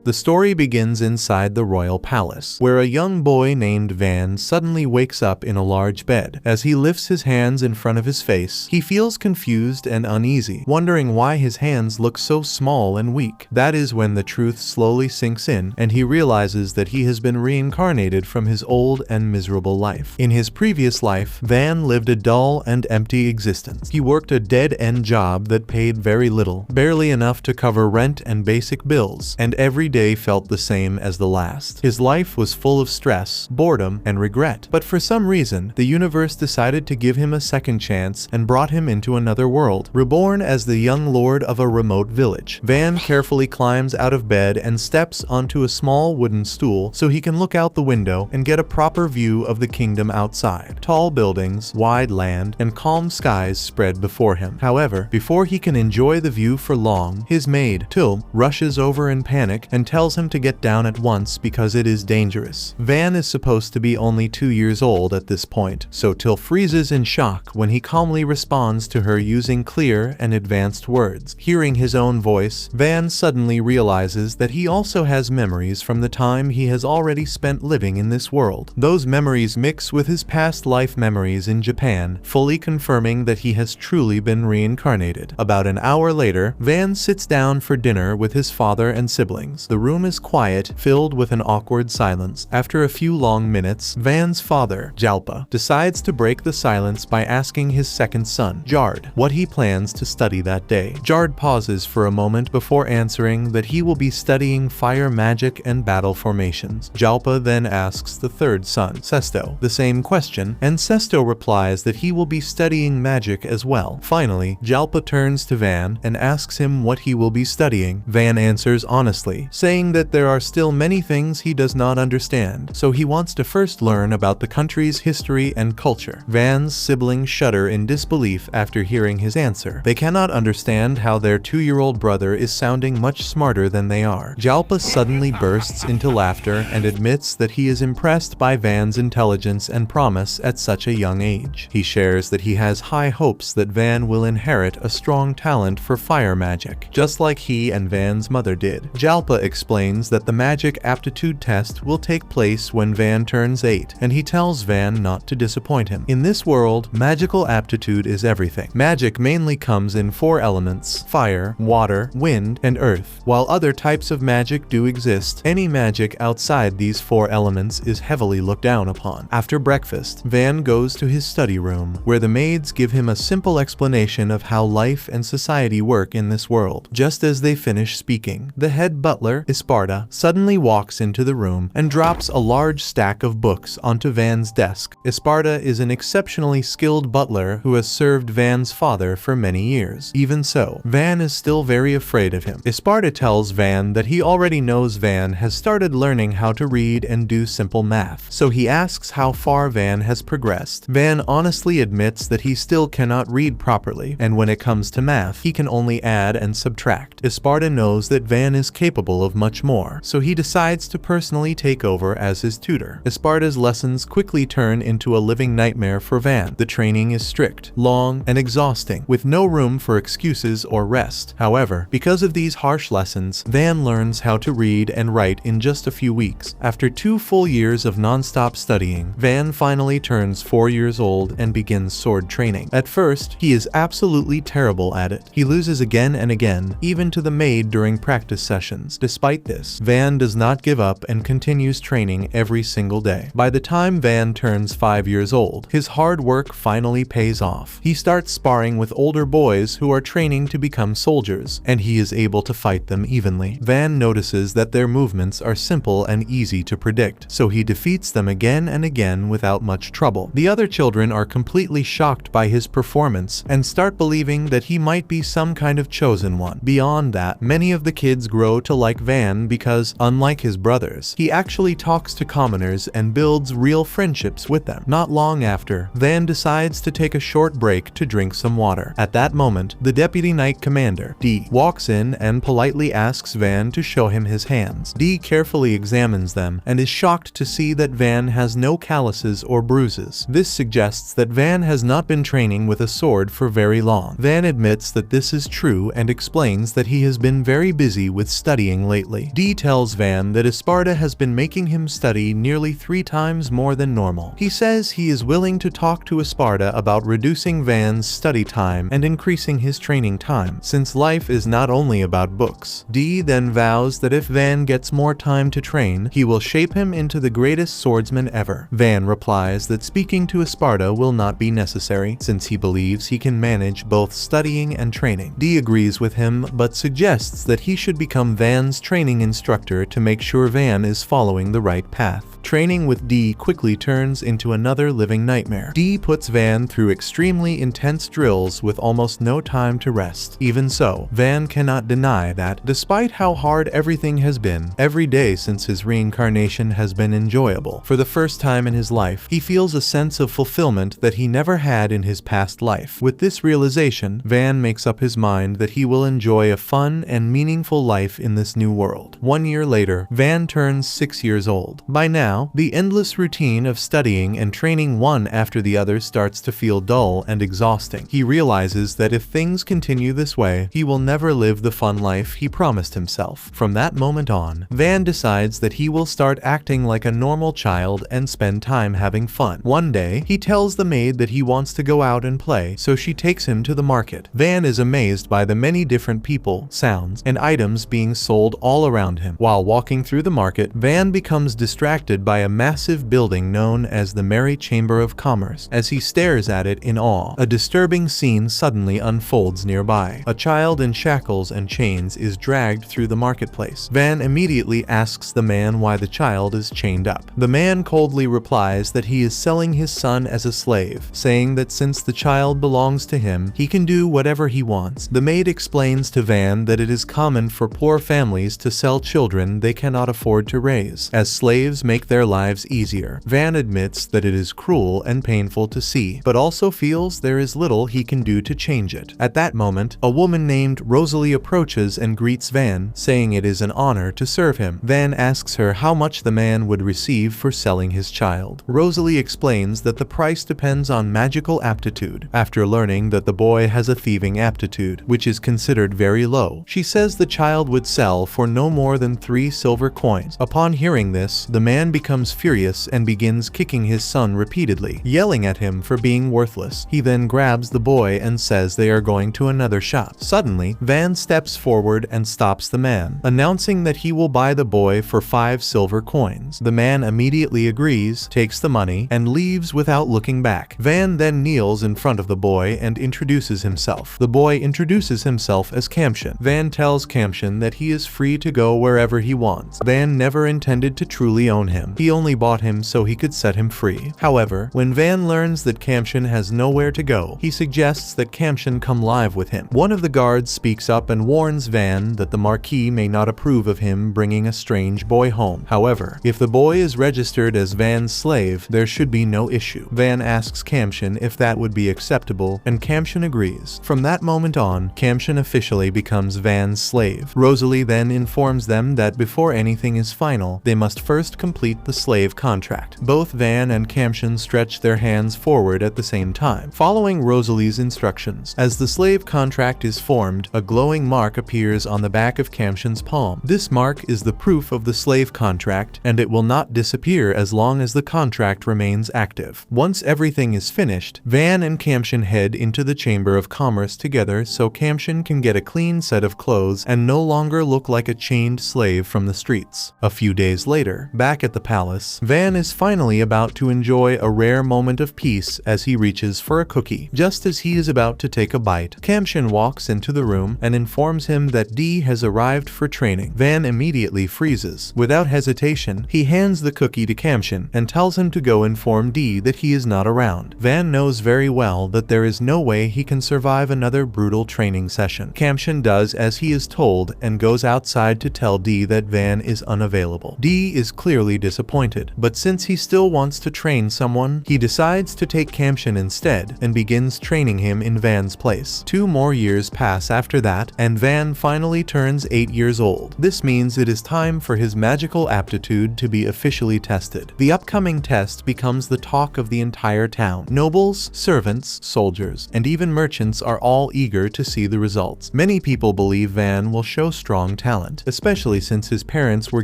The story begins inside the royal palace, where a young boy named Van suddenly wakes up in a large bed. As he lifts his hands in front of his face, he feels confused and uneasy, wondering why his hands look so small and weak. That is when the truth slowly sinks in, and he realizes that he has been reincarnated from his old and miserable life. In his previous life, Van lived a dull and empty existence. He worked a dead-end job that paid very little, barely enough to cover rent and basic bills, and every day felt the same as the last. His life was full of stress, boredom, and regret. But for some reason, the universe decided to give him a second chance and brought him into another world. Reborn as the young lord of a remote village, Van carefully climbs out of bed and steps onto a small wooden stool so he can look out the window and get a proper view of the kingdom outside. Tall buildings, wide land, and calm skies spread before him. However, before he can enjoy the view for long, his maid, Till, rushes over in panic and tells him to get down at once because it is dangerous. Van is supposed to be only 2 years old at this point, so Till freezes in shock when he calmly responds to her using clear and advanced words. Hearing his own voice, Van suddenly realizes that he also has memories from the time he has already spent living in this world. Those memories mix with his past life memories in Japan, fully confirming that he has truly been reincarnated. About an hour later, Van sits down for dinner with his father and siblings. The room is quiet, filled with an awkward silence. After a few long minutes, Van's father, Jalpa, decides to break the silence by asking his second son, Jard, what he plans to study that day. Jard pauses for a moment before answering that he will be studying fire magic and battle formations. Jalpa then asks the third son, Sesto, the same question, and Sesto replies that he will be studying magic as well. Finally, Jalpa turns to Van and asks him what he will be studying. Van answers honestly, saying that there are still many things he does not understand, so he wants to first learn about the country's history and culture. Van's siblings shudder in disbelief after hearing his answer. They cannot understand how their 2-year-old brother is sounding much smarter than they are. Jalpa suddenly bursts into laughter and admits that he is impressed by Van's intelligence and promise at such a young age. He shares that he has high hopes that Van will inherit a strong talent for fire magic, just like he and Van's mother did. Jalpa explains that the magic aptitude test will take place when Van turns 8, and he tells Van not to disappoint him. In this world, magical aptitude is everything. Magic mainly comes in 4 elements: fire, water, wind, and earth. While other types of magic do exist, any magic outside these 4 elements is heavily looked down upon. After breakfast, Van goes to his study room, where the maids give him a simple explanation of how life and society work in this world. Just as they finish speaking, the head butler, Esparta, suddenly walks into the room and drops a large stack of books onto Van's desk. Esparta is an exceptionally skilled butler who has served Van's father for many years. Even so, Van is still very afraid of him. Esparta tells Van that he already knows Van has started learning how to read and do simple math, so he asks how far Van has progressed. Van honestly admits that he still cannot read properly, and when it comes to math, he can only add and subtract. Esparta knows that Van is capable of much more, so he decides to personally take over as his tutor. Esparta's lessons quickly turn into a living nightmare for Van. The training is strict, long, and exhausting, with no room for excuses or rest. However, because of these harsh lessons, Van learns how to read and write in just a few weeks. After 2 full years of non-stop studying, Van finally turns 4 years old and begins sword training. At first, he is absolutely terrible at it. He loses again and again, even to the maid during practice sessions. Despite this, Van does not give up and continues training every single day. By the time Van turns 5 years old, his hard work finally pays off. He starts sparring with older boys who are training to become soldiers, and he is able to fight them evenly. Van notices that their movements are simple and easy to predict, so he defeats them again and again without much trouble. The other children are completely shocked by his performance and start believing that he might be some kind of chosen one. Beyond that, many of the kids grow to like Van because, unlike his brothers, he actually talks to commoners and builds real friendships with them. Not long after, Van decides to take a short break to drink some water. At that moment, the Deputy Knight Commander, D, walks in and politely asks Van to show him his hands. D carefully examines them and is shocked to see that Van has no calluses or bruises. This suggests that Van has not been training with a sword for very long. Van admits that this is true and explains that he has been very busy with studying lately. Dee tells Van that Esparta has been making him study nearly 3 times more than normal. He says he is willing to talk to Esparta about reducing Van's study time and increasing his training time, since life is not only about books. Dee then vows that if Van gets more time to train, he will shape him into the greatest swordsman ever. Van replies that speaking to Esparta will not be necessary, since he believes he can manage both studying and training. Dee agrees with him, but suggests that he should become Van's training instructor to make sure Van is following the right path. Training with Dee quickly turns into another living nightmare. Dee puts Van through extremely intense drills with almost no time to rest. Even so, Van cannot deny that, despite how hard everything has been, every day since his reincarnation has been enjoyable. For the first time in his life, he feels a sense of fulfillment that he never had in his past life. With this realization, Van makes up his mind that he will enjoy a fun and meaningful life in this new world. 1 year later, Van turns 6 years old. By now, the endless routine of studying and training one after the other starts to feel dull and exhausting. He realizes that if things continue this way, he will never live the fun life he promised himself. From that moment on, Van decides that he will start acting like a normal child and spend time having fun. One day, he tells the maid that he wants to go out and play, so she takes him to the market. Van is amazed by the many different people, sounds, and items being sold all around him. While walking through the market, Van becomes distracted by a massive building known as the Merry Chamber of Commerce. As he stares at it in awe, a disturbing scene suddenly unfolds nearby. A child in shackles and chains is dragged through the marketplace. Van immediately asks the man why the child is chained up. The man coldly replies that he is selling his son as a slave, saying that since the child belongs to him, he can do whatever he wants. The maid explains to Van that it is common for poor families to sell children they cannot afford to raise, as slaves make their lives easier. Van admits that it is cruel and painful to see, but also feels there is little he can do to change it. At that moment, a woman named Rosalie approaches and greets Van, saying it is an honor to serve him. Van asks her how much the man would receive for selling his child. Rosalie explains that the price depends on magical aptitude. After learning that the boy has a thieving aptitude, which is considered very low, she says the child would sell for no more than 3 silver coins. Upon hearing this, the man becomes furious and begins kicking his son repeatedly, yelling at him for being worthless. He then grabs the boy and says they are going to another shop. Suddenly, Van steps forward and stops the man, announcing that he will buy the boy for 5 silver coins. The man immediately agrees, takes the money, and leaves without looking back. Van then kneels in front of the boy and introduces himself. The boy introduces himself as Kamshin. Van tells Kamshin that he is free to go wherever he wants. Van never intended to truly own him. He only bought him so he could set him free. However, when Van learns that Kamshin has nowhere to go, he suggests that Kamshin come live with him. One of the guards speaks up and warns Van that the Marquis may not approve of him bringing a strange boy home. However, if the boy is registered as Van's slave, there should be no issue. Van asks Kamshin if that would be acceptable, and Kamshin agrees. From that moment on, Kamshin officially becomes Van's slave. Rosalie then informs them that before anything is final, they must first complete the slave contract. Both Van and Kamshin stretch their hands forward at the same time, following Rosalie's instructions. As the slave contract is formed, a glowing mark appears on the back of Kamshin's palm. This mark is the proof of the slave contract, and it will not disappear as long as the contract remains active. Once everything is finished, Van and Kamshin head into the Chamber of Commerce together so Kamshin can get a clean set of clothes and no longer look like a chained slave from the streets. A few days later, back at the palace, Van is finally about to enjoy a rare moment of peace as he reaches for a cookie. Just as he is about to take a bite, Kamshin walks into the room and informs him that Dee has arrived for training. Van immediately freezes. Without hesitation, he hands the cookie to Kamshin and tells him to go inform Dee that he is not around. Van knows very well that there is no way he can survive another brutal training session. Kamshin does as he is told and goes outside to tell Dee that Van is unavailable. Dee is clearly disappointed, but since he still wants to train someone, he decides to take Kamshin instead and begins training him in Van's place. 2 more years pass after that, and Van finally turns 8 years old. This means it is time for his magical aptitude to be officially tested. The upcoming test becomes the talk of the entire town. Nobles, servants, soldiers, and even merchants are all eager to see the results. Many people believe Van will show strong talent. talent, especially since his parents were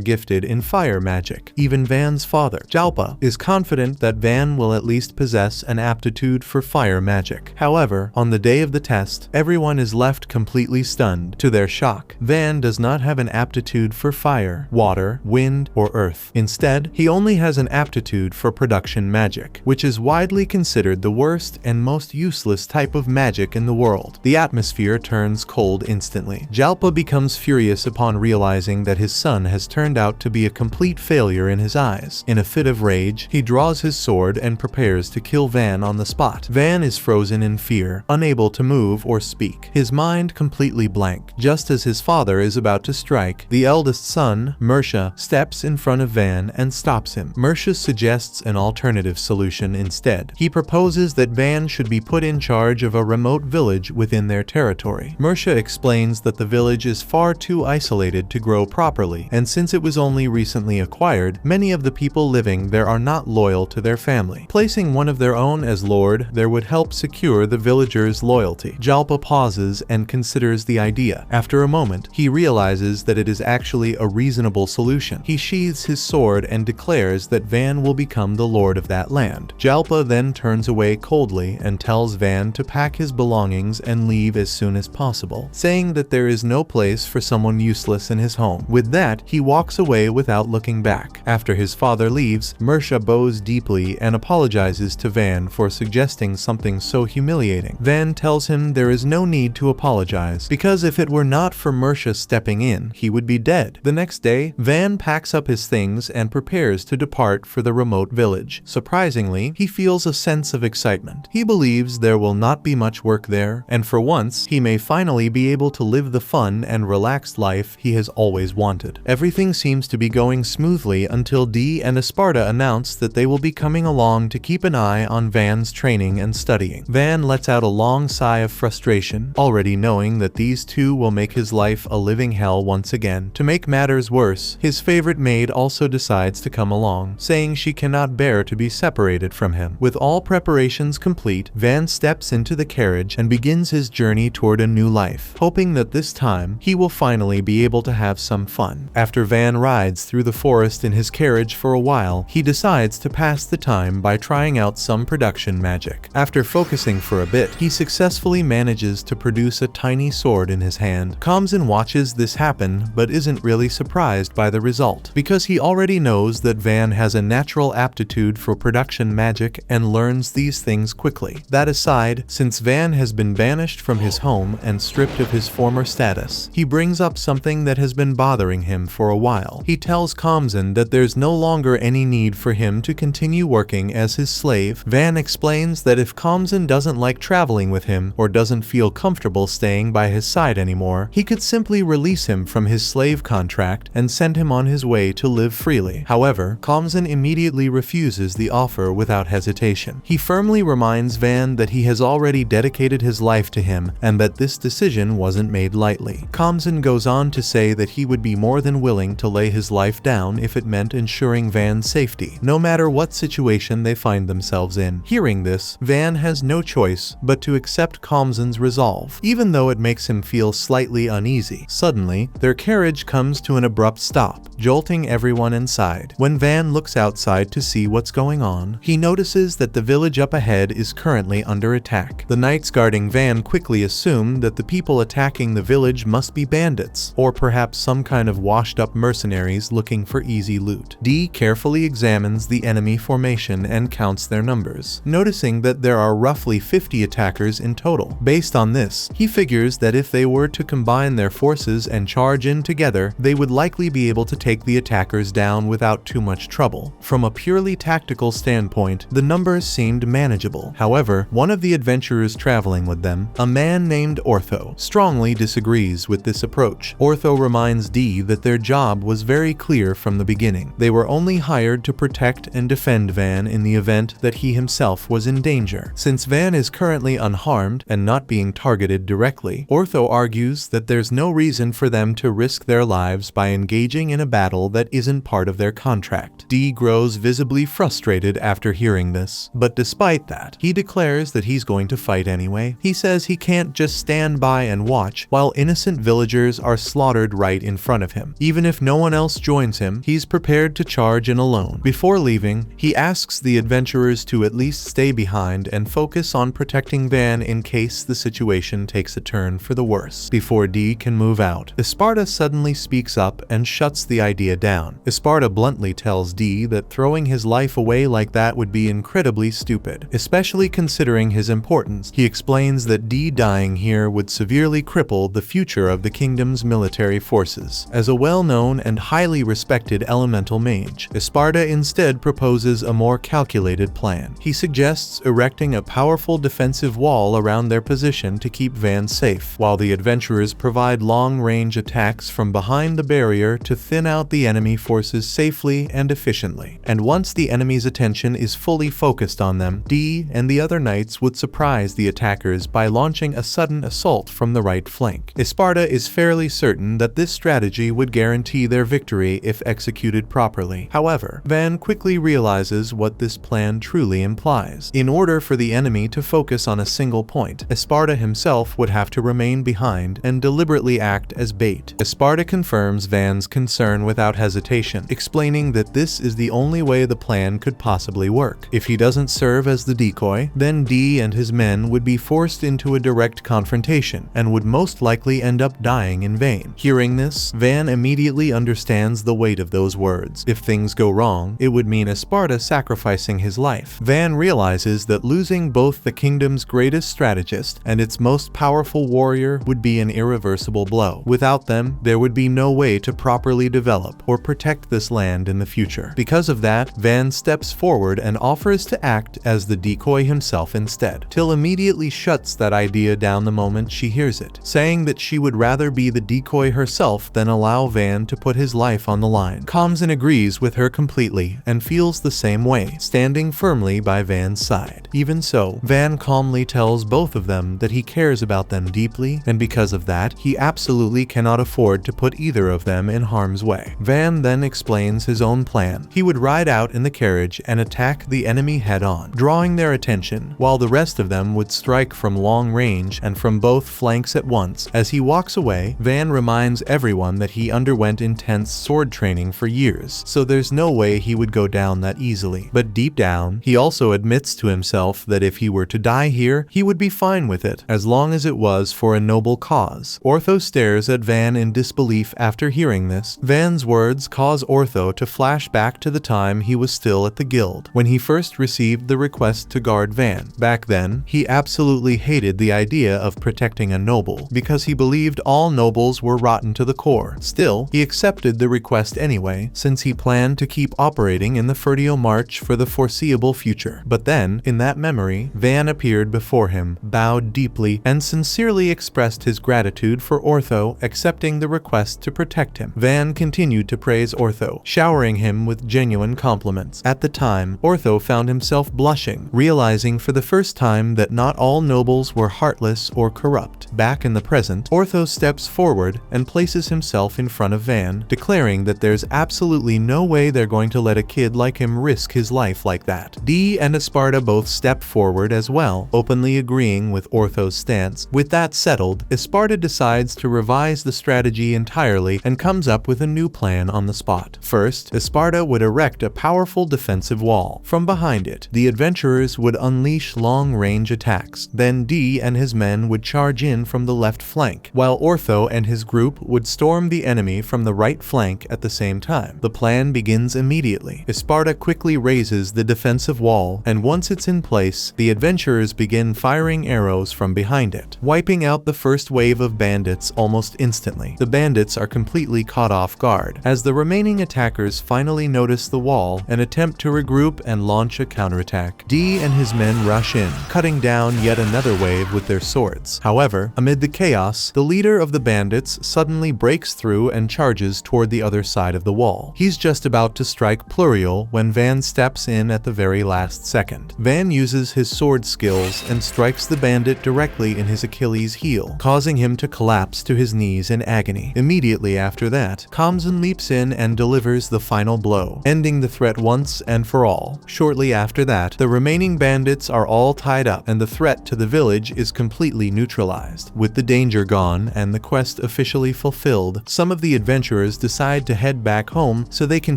gifted in fire magic. Even Van's father, Jalpa, is confident that Van will at least possess an aptitude for fire magic. However, on the day of the test, everyone is left completely stunned. To their shock, Van does not have an aptitude for fire, water, wind, or earth. Instead, he only has an aptitude for production magic, which is widely considered the worst and most useless type of magic in the world. The atmosphere turns cold instantly. Jalpa becomes furious upon realizing that his son has turned out to be a complete failure in his eyes. In a fit of rage, he draws his sword and prepares to kill Van on the spot. Van is frozen in fear, unable to move or speak, his mind completely blank. Just as his father is about to strike, the eldest son, Mersha, steps in front of Van and stops him. Mersha suggests an alternative solution instead. He proposes that Van should be put in charge of a remote village within their territory. Mersha explains that the village is far too isolated to grow properly, and since it was only recently acquired, many of the people living there are not loyal to their family. Placing one of their own as lord there would help secure the villagers' loyalty. Jalpa pauses and considers the idea. After a moment, he realizes that it is actually a reasonable solution. He sheathes his sword and declares that Van will become the lord of that land. Jalpa then turns away coldly and tells Van to pack his belongings and leave as soon as possible, saying that there is no place for someone useless in his home. With that, he walks away without looking back. After his father leaves, Mersha bows deeply and apologizes to Van for suggesting something so humiliating. Van tells him there is no need to apologize, because if it were not for Mersha stepping in, he would be dead. The next day, Van packs up his things and prepares to depart for the remote village. Surprisingly, he feels a sense of excitement. He believes there will not be much work there, and for once, he may finally be able to live the fun and relaxed life he has always wanted. Everything seems to be going smoothly until Dee and Esparta announce that they will be coming along to keep an eye on Van's training and studying. Van lets out a long sigh of frustration, already knowing that these two will make his life a living hell once again. To make matters worse, his favorite maid also decides to come along, saying she cannot bear to be separated from him. With all preparations complete, Van steps into the carriage and begins his journey toward a new life, hoping that this time he will finally be able to have some fun. After Van rides through the forest in his carriage for a while, he decides to pass the time by trying out some production magic. After focusing for a bit, he successfully manages to produce a tiny sword in his hand. Kamzin watches this happen but isn't really surprised by the result, because he already knows that Van has a natural aptitude for production magic and learns these things quickly. That aside, since Van has been banished from his home and stripped of his former status, he brings up something that has been bothering him for a while. He tells Kamzin that there's no longer any need for him to continue working as his slave. Van explains that if Kamzin doesn't like traveling with him or doesn't feel comfortable staying by his side anymore, he could simply release him from his slave contract and send him on his way to live freely. However, Kamzin immediately refuses the offer without hesitation. He firmly reminds Van that he has already dedicated his life to him and that this decision wasn't made lightly. Kamzin goes on to say that he would be more than willing to lay his life down if it meant ensuring Van's safety, no matter what situation they find themselves in. Hearing this, Van has no choice but to accept Kamzin's resolve, even though it makes him feel slightly uneasy. Suddenly, their carriage comes to an abrupt stop, jolting everyone inside. When Van looks outside to see what's going on, he notices that the village up ahead is currently under attack. The knights guarding Van quickly assume that the people attacking the village must be bandits, or perhaps some kind of washed-up mercenaries looking for easy loot. Dee carefully examines the enemy formation and counts their numbers, noticing that there are roughly 50 attackers in total. Based on this, he figures that if they were to combine their forces and charge in together, they would likely be able to take the attackers down without too much trouble. From a purely tactical standpoint, the numbers seemed manageable. However, one of the adventurers traveling with them, a man named Ortho, strongly disagrees with this approach. Ortho reminds Dee that their job was very clear from the beginning. They were only hired to protect and defend Van in the event that he himself was in danger. Since Van is currently unharmed and not being targeted directly, Ortho argues that there's no reason for them to risk their lives by engaging in a battle that isn't part of their contract. Dee grows visibly frustrated after hearing this, but despite that, he declares that he's going to fight anyway. He says he can't just stand by and watch while innocent villagers are slaughtered slaughtered right in front of him. Even if no one else joins him, he's prepared to charge in alone. Before leaving, he asks the adventurers to at least stay behind and focus on protecting Van in case the situation takes a turn for the worse. Before Dee can move out, Esparta suddenly speaks up and shuts the idea down. Esparta bluntly tells Dee that throwing his life away like that would be incredibly stupid, especially considering his importance. He explains that Dee dying here would severely cripple the future of the kingdom's military forces. As a well-known and highly respected elemental mage, Esparta instead proposes a more calculated plan. He suggests erecting a powerful defensive wall around their position to keep Van safe, while the adventurers provide long-range attacks from behind the barrier to thin out the enemy forces safely and efficiently. And once the enemy's attention is fully focused on them, Dee and the other knights would surprise the attackers by launching a sudden assault from the right flank. Esparta is fairly certain that this strategy would guarantee their victory if executed properly. However, Van quickly realizes what this plan truly implies. In order for the enemy to focus on a single point, Esparta himself would have to remain behind and deliberately act as bait. Esparta confirms Van's concern without hesitation, explaining that this is the only way the plan could possibly work. If he doesn't serve as the decoy, then Dee and his men would be forced into a direct confrontation and would most likely end up dying in vain. Hearing this, Van immediately understands the weight of those words. If things go wrong, it would mean Esparta sacrificing his life. Van realizes that losing both the kingdom's greatest strategist and its most powerful warrior would be an irreversible blow. Without them, there would be no way to properly develop or protect this land in the future. Because of that, Van steps forward and offers to act as the decoy himself instead. Till immediately shuts that idea down the moment she hears it, saying that she would rather be the decoy herself than allow Van to put his life on the line. Commson agrees with her completely and feels the same way, standing firmly by Van's side. Even so, Van calmly tells both of them that he cares about them deeply, and because of that, he absolutely cannot afford to put either of them in harm's way. Van then explains his own plan. He would ride out in the carriage and attack the enemy head-on, drawing their attention, while the rest of them would strike from long range and from both flanks at once. As he walks away, Van reminds everyone that he underwent intense sword training for years, so there's no way he would go down that easily. But deep down, he also admits to himself that if he were to die here, he would be fine with it, as long as it was for a noble cause. Ortho stares at Van in disbelief after hearing this. Van's words cause Ortho to flash back to the time he was still at the guild, when he first received the request to guard Van. Back then, he absolutely hated the idea of protecting a noble, because he believed all nobles were rotten to the core. Still, he accepted the request anyway, since he planned to keep operating in the Fertio March for the foreseeable future. But then, in that memory, Van appeared before him, bowed deeply, and sincerely expressed his gratitude for Ortho accepting the request to protect him. Van continued to praise Ortho, showering him with genuine compliments. At the time, Ortho found himself blushing, realizing for the first time that not all nobles were heartless or corrupt. Back in the present, Ortho steps forward and places himself in front of Van, declaring that there's absolutely no way they're going to let a kid like him risk his life like that. Dee and Esparta both step forward as well, openly agreeing with Ortho's stance. With that settled, Esparta decides to revise the strategy entirely and comes up with a new plan on the spot. First, Esparta would erect a powerful defensive wall. From behind it, the adventurers would unleash long-range attacks. Then Dee and his men would charge in from the left flank, while Ortho and his group would storm the enemy from the right flank at the same time. The plan begins immediately. Esparta quickly raises the defensive wall, and once it's in place, the adventurers begin firing arrows from behind it, wiping out the first wave of bandits almost instantly. The bandits are completely caught off guard, as the remaining attackers finally notice the wall and attempt to regroup and launch a counterattack. Dee and his men rush in, cutting down yet another wave with their swords. However, amid the chaos, the leader of the bandits suddenly breaks through and charges toward the other side of the wall. He's just about to strike Pluriel when Van steps in at the very last second. Van uses his sword skills and strikes the bandit directly in his Achilles heel, causing him to collapse to his knees in agony. Immediately after that, Commson leaps in and delivers the final blow, ending the threat once and for all. Shortly after that, the remaining bandits are all tied up, and the threat to the village is completely neutralized. With the danger gone and the quest officially eventually fulfilled, some of the adventurers decide to head back home so they can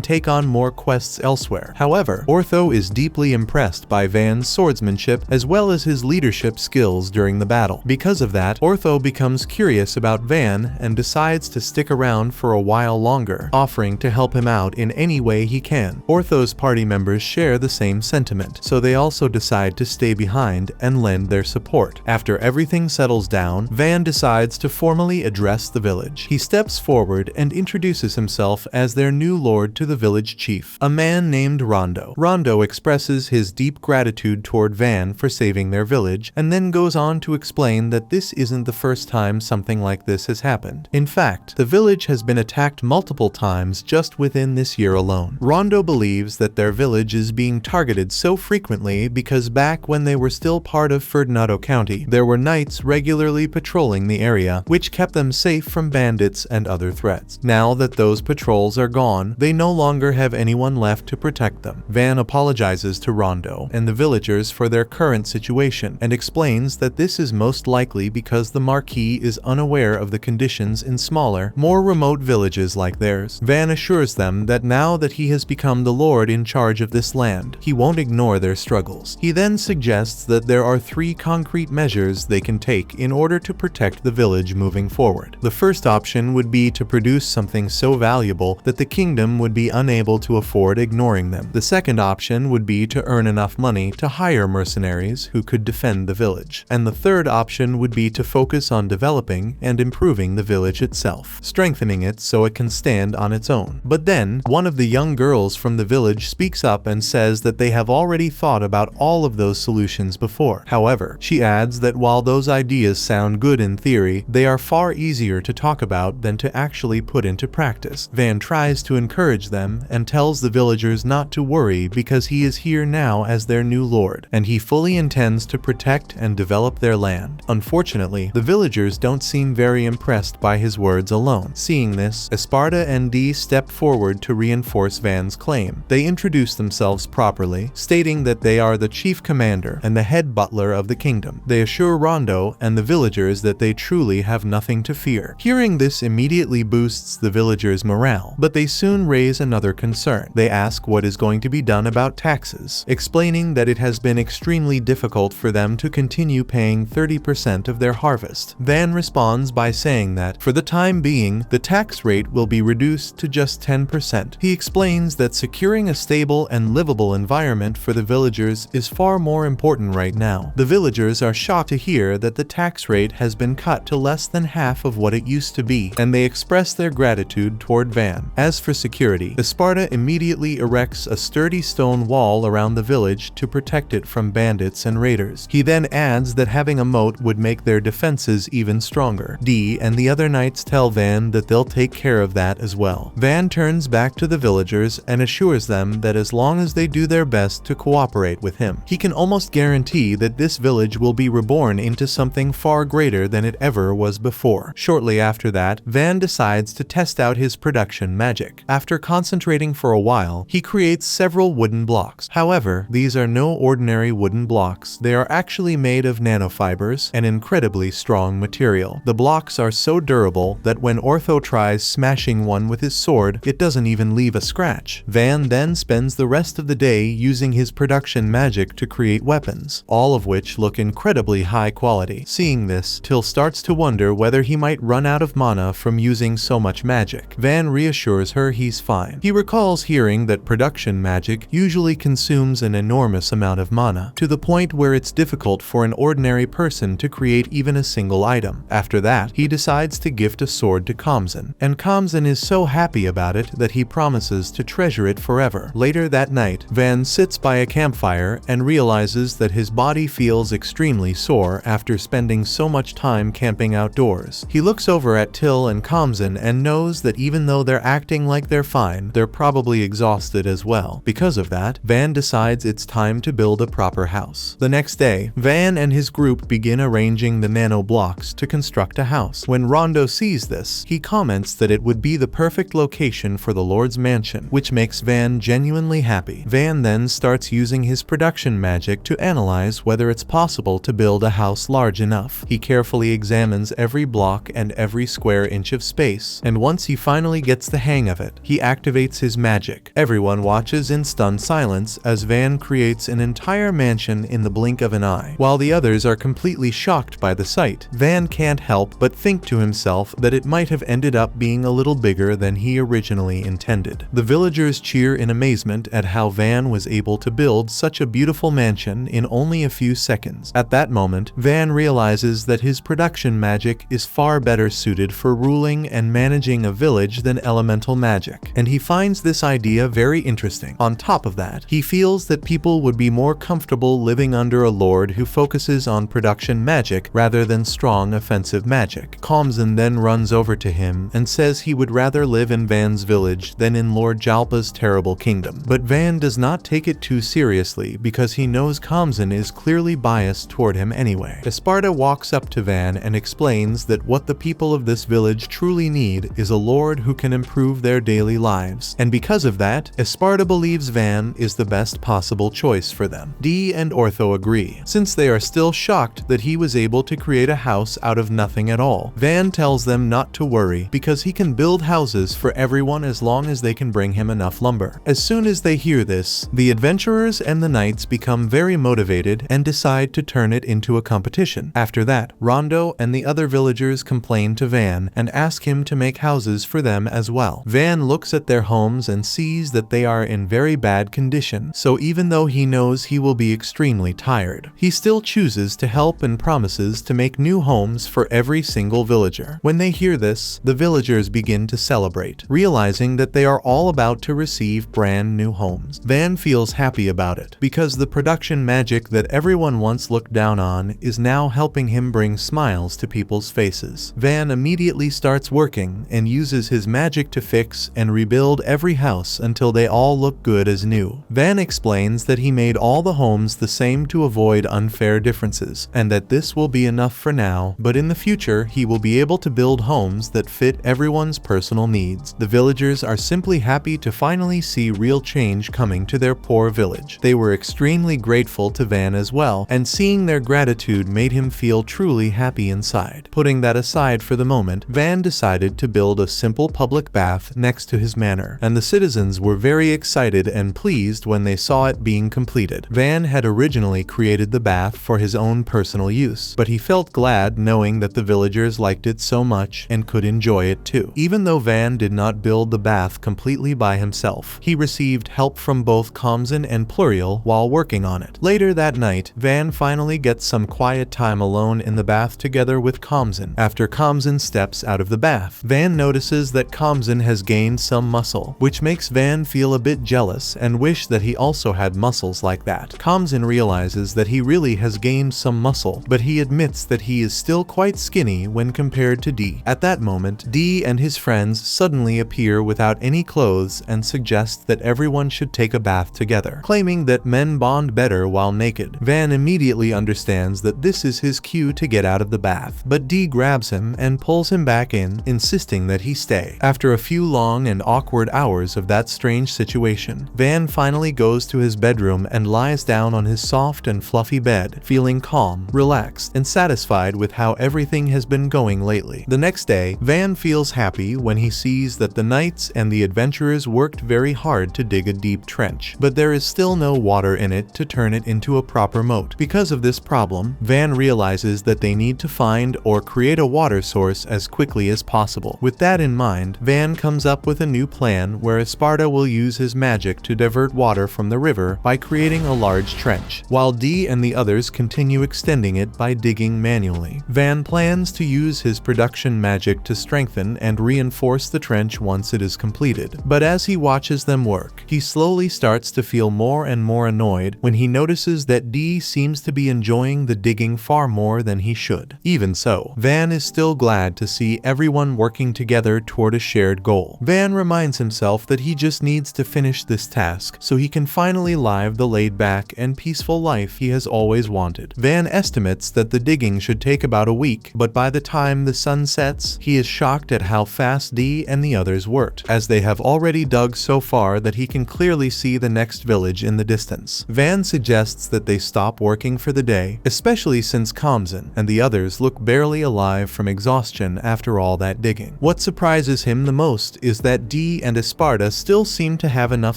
take on more quests elsewhere. However, Ortho is deeply impressed by Van's swordsmanship as well as his leadership skills during the battle. Because of that, Ortho becomes curious about Van and decides to stick around for a while longer, offering to help him out in any way he can. Ortho's party members share the same sentiment, so they also decide to stay behind and lend their support. After everything settles down, Van decides to formally address the village. He steps forward and introduces himself as their new lord to the village chief, a man named Rondo. Rondo expresses his deep gratitude toward Van for saving their village, and then goes on to explain that this isn't the first time something like this has happened. In fact, the village has been attacked multiple times just within this year alone. Rondo believes that their village is being targeted so frequently because back when they were still part of Ferdinando County, there were knights regularly patrolling the area, which kept them safe from bandits and other threats. Now that those patrols are gone, they no longer have anyone left to protect them. Van apologizes to Rondo and the villagers for their current situation and explains that this is most likely because the Marquis is unaware of the conditions in smaller, more remote villages like theirs. Van assures them that now that he has become the lord in charge of this land, he won't ignore their struggles. He then suggests that there are 3 concrete measures they can take in order to protect the village moving forward. The first option would be to produce something so valuable that the kingdom would be unable to afford ignoring them. The second option would be to earn enough money to hire mercenaries who could defend the village. And the third option would be to focus on developing and improving the village itself, strengthening it so it can stand on its own. But then, one of the young girls from the village speaks up and says that they have already thought about all of those solutions before. However, she adds that while those ideas sound good in theory, they are far easier to talk about than to actually put into practice. Van tries to encourage them and tells the villagers not to worry because he is here now as their new lord, and he fully intends to protect and develop their land. Unfortunately, the villagers don't seem very impressed by his words alone. Seeing this, Esparta and Dee step forward to reinforce Van's claim. They introduce themselves properly, stating that they are the chief commander and the head butler of the kingdom. They assure Rondo and the villagers that they truly have nothing to fear. Hearing this immediately boosts the villagers' morale, but they soon raise another concern. They ask what is going to be done about taxes, explaining that it has been extremely difficult for them to continue paying 30% of their harvest. Van responds by saying that, for the time being, the tax rate will be reduced to just 10%. He explains that securing a stable and livable environment for the villagers is far more important right now. The villagers are shocked to hear that the tax rate has been cut to less than half of what it used to be, and they express their gratitude toward Van. As for security, Esparta immediately erects a sturdy stone wall around the village to protect it from bandits and raiders. He then adds that having a moat would make their defenses even stronger. Dee and the other knights tell Van that they'll take care of that as well. Van turns back to the villagers and assures them that as long as they do their best to cooperate with him, he can almost guarantee that this village will be reborn into something far greater than it ever was before. Shortly after that, Van decides to test out his production magic. After concentrating for a while, he creates several wooden blocks. However, these are no ordinary wooden blocks. They are actually made of nanofibers, an incredibly strong material. The blocks are so durable that when Ortho tries smashing one with his sword, it doesn't even leave a scratch. Van then spends the rest of the day using his production magic to create weapons, all of which look incredibly high quality. Seeing this, Till starts to wonder whether he might run out of mana from using so much magic. Van reassures her he's fine. He recalls hearing that production magic usually consumes an enormous amount of mana, to the point where it's difficult for an ordinary person to create even a single item. After that, he decides to gift a sword to Kamzan, and Kamzan is so happy about it that he promises to treasure it forever. Later that night, Van sits by a campfire and realizes that his body feels extremely sore after spending so much time camping outdoors. He looks over at Till and Kamzan and knows that even though they're acting like they're fine, they're probably exhausted as well. Because of that, Van decides it's time to build a proper house. The next day, Van and his group begin arranging the nano blocks to construct a house. When Rondo sees this, he comments that it would be the perfect location for the Lord's mansion, which makes Van genuinely happy. Van then starts using his production magic to analyze whether it's possible to build a house large enough. He carefully examines every block and every every square inch of space, and once he finally gets the hang of it, he activates his magic. Everyone watches in stunned silence as Van creates an entire mansion in the blink of an eye. While the others are completely shocked by the sight, Van can't help but think to himself that it might have ended up being a little bigger than he originally intended. The villagers cheer in amazement at how Van was able to build such a beautiful mansion in only a few seconds. At that moment, Van realizes that his production magic is far better suited for ruling and managing a village than elemental magic, and he finds this idea very interesting. On top of that, he feels that people would be more comfortable living under a lord who focuses on production magic rather than strong offensive magic. Kamzan then runs over to him and says he would rather live in Van's village than in Lord Jalpa's terrible kingdom. But Van does not take it too seriously because he knows Kamzan is clearly biased toward him anyway. Esparta walks up to Van and explains that what the people of this village truly need is a lord who can improve their daily lives, and because of that, Esparta believes Van is the best possible choice for them. Dee and Ortho agree, since they are still shocked that he was able to create a house out of nothing at all. Van tells them not to worry because he can build houses for everyone as long as they can bring him enough lumber. As soon as they hear this, the adventurers and the knights become very motivated and decide to turn it into a competition. After that, Rondo and the other villagers complain to Van and ask him to make houses for them as well. Van looks at their homes and sees that they are in very bad condition, so even though he knows he will be extremely tired, he still chooses to help and promises to make new homes for every single villager. When they hear this, the villagers begin to celebrate, realizing that they are all about to receive brand new homes. Van feels happy about it, because the production magic that everyone once looked down on is now helping him bring smiles to people's faces. Van immediately starts working and uses his magic to fix and rebuild every house until they all look good as new. Van explains that he made all the homes the same to avoid unfair differences, and that this will be enough for now, but in the future he will be able to build homes that fit everyone's personal needs. The villagers are simply happy to finally see real change coming to their poor village. They were extremely grateful to Van as well, and seeing their gratitude made him feel truly happy inside. Putting that aside for the moment, Van decided to build a simple public bath next to his manor, and the citizens were very excited and pleased when they saw it being completed. Van had originally created the bath for his own personal use, but he felt glad knowing that the villagers liked it so much and could enjoy it too. Even though Van did not build the bath completely by himself, he received help from both Kamzan and Pluriel while working on it. Later that night, Van finally gets some quiet time alone in the bath together with Kamzan. After Kamzan steps out of the bath, Van notices that Kamzan has gained some muscle, which makes Van feel a bit jealous and wish that he also had muscles like that. Kamzan realizes that he really has gained some muscle, but he admits that he is still quite skinny when compared to Dee. At that moment, Dee and his friends suddenly appear without any clothes and suggest that everyone should take a bath together, claiming that men bond better while naked. Van immediately understands that this is his cue to get out of the bath, but Dee grabs him and pulls him back in, insisting that he stay. After a few long and awkward hours of that strange situation, Van finally goes to his bedroom and lies down on his soft and fluffy bed, feeling calm, relaxed, and satisfied with how everything has been going lately. The next day, Van feels happy when he sees that the knights and the adventurers worked very hard to dig a deep trench, but there is still no water in it to turn it into a proper moat. Because of this problem, Van realizes that they need to find or create a water source as quickly as possible. With that in mind, Van comes up with a new plan where Esparta will use his magic to divert water from the river by creating a large trench, while Dee and the others continue extending it by digging manually. Van plans to use his production magic to strengthen and reinforce the trench once it is completed, but as he watches them work, he slowly starts to feel more and more annoyed when he notices that Dee seems to be enjoying the digging far more than he should. Even so, Van is still glad to see everyone working together toward a shared goal. Van reminds himself that he just needs to finish this task so he can finally live the laid-back and peaceful life he has always wanted. Van estimates that the digging should take about a week, but by the time the sun sets, he is shocked at how fast Dee and the others worked, as they have already dug so far that he can can clearly see the next village in the distance. Van suggests that they stop working for the day, especially since Kamzan and the others look barely alive from exhaustion after all that digging. What surprises him the most is that Dee and Esparta still seem to have enough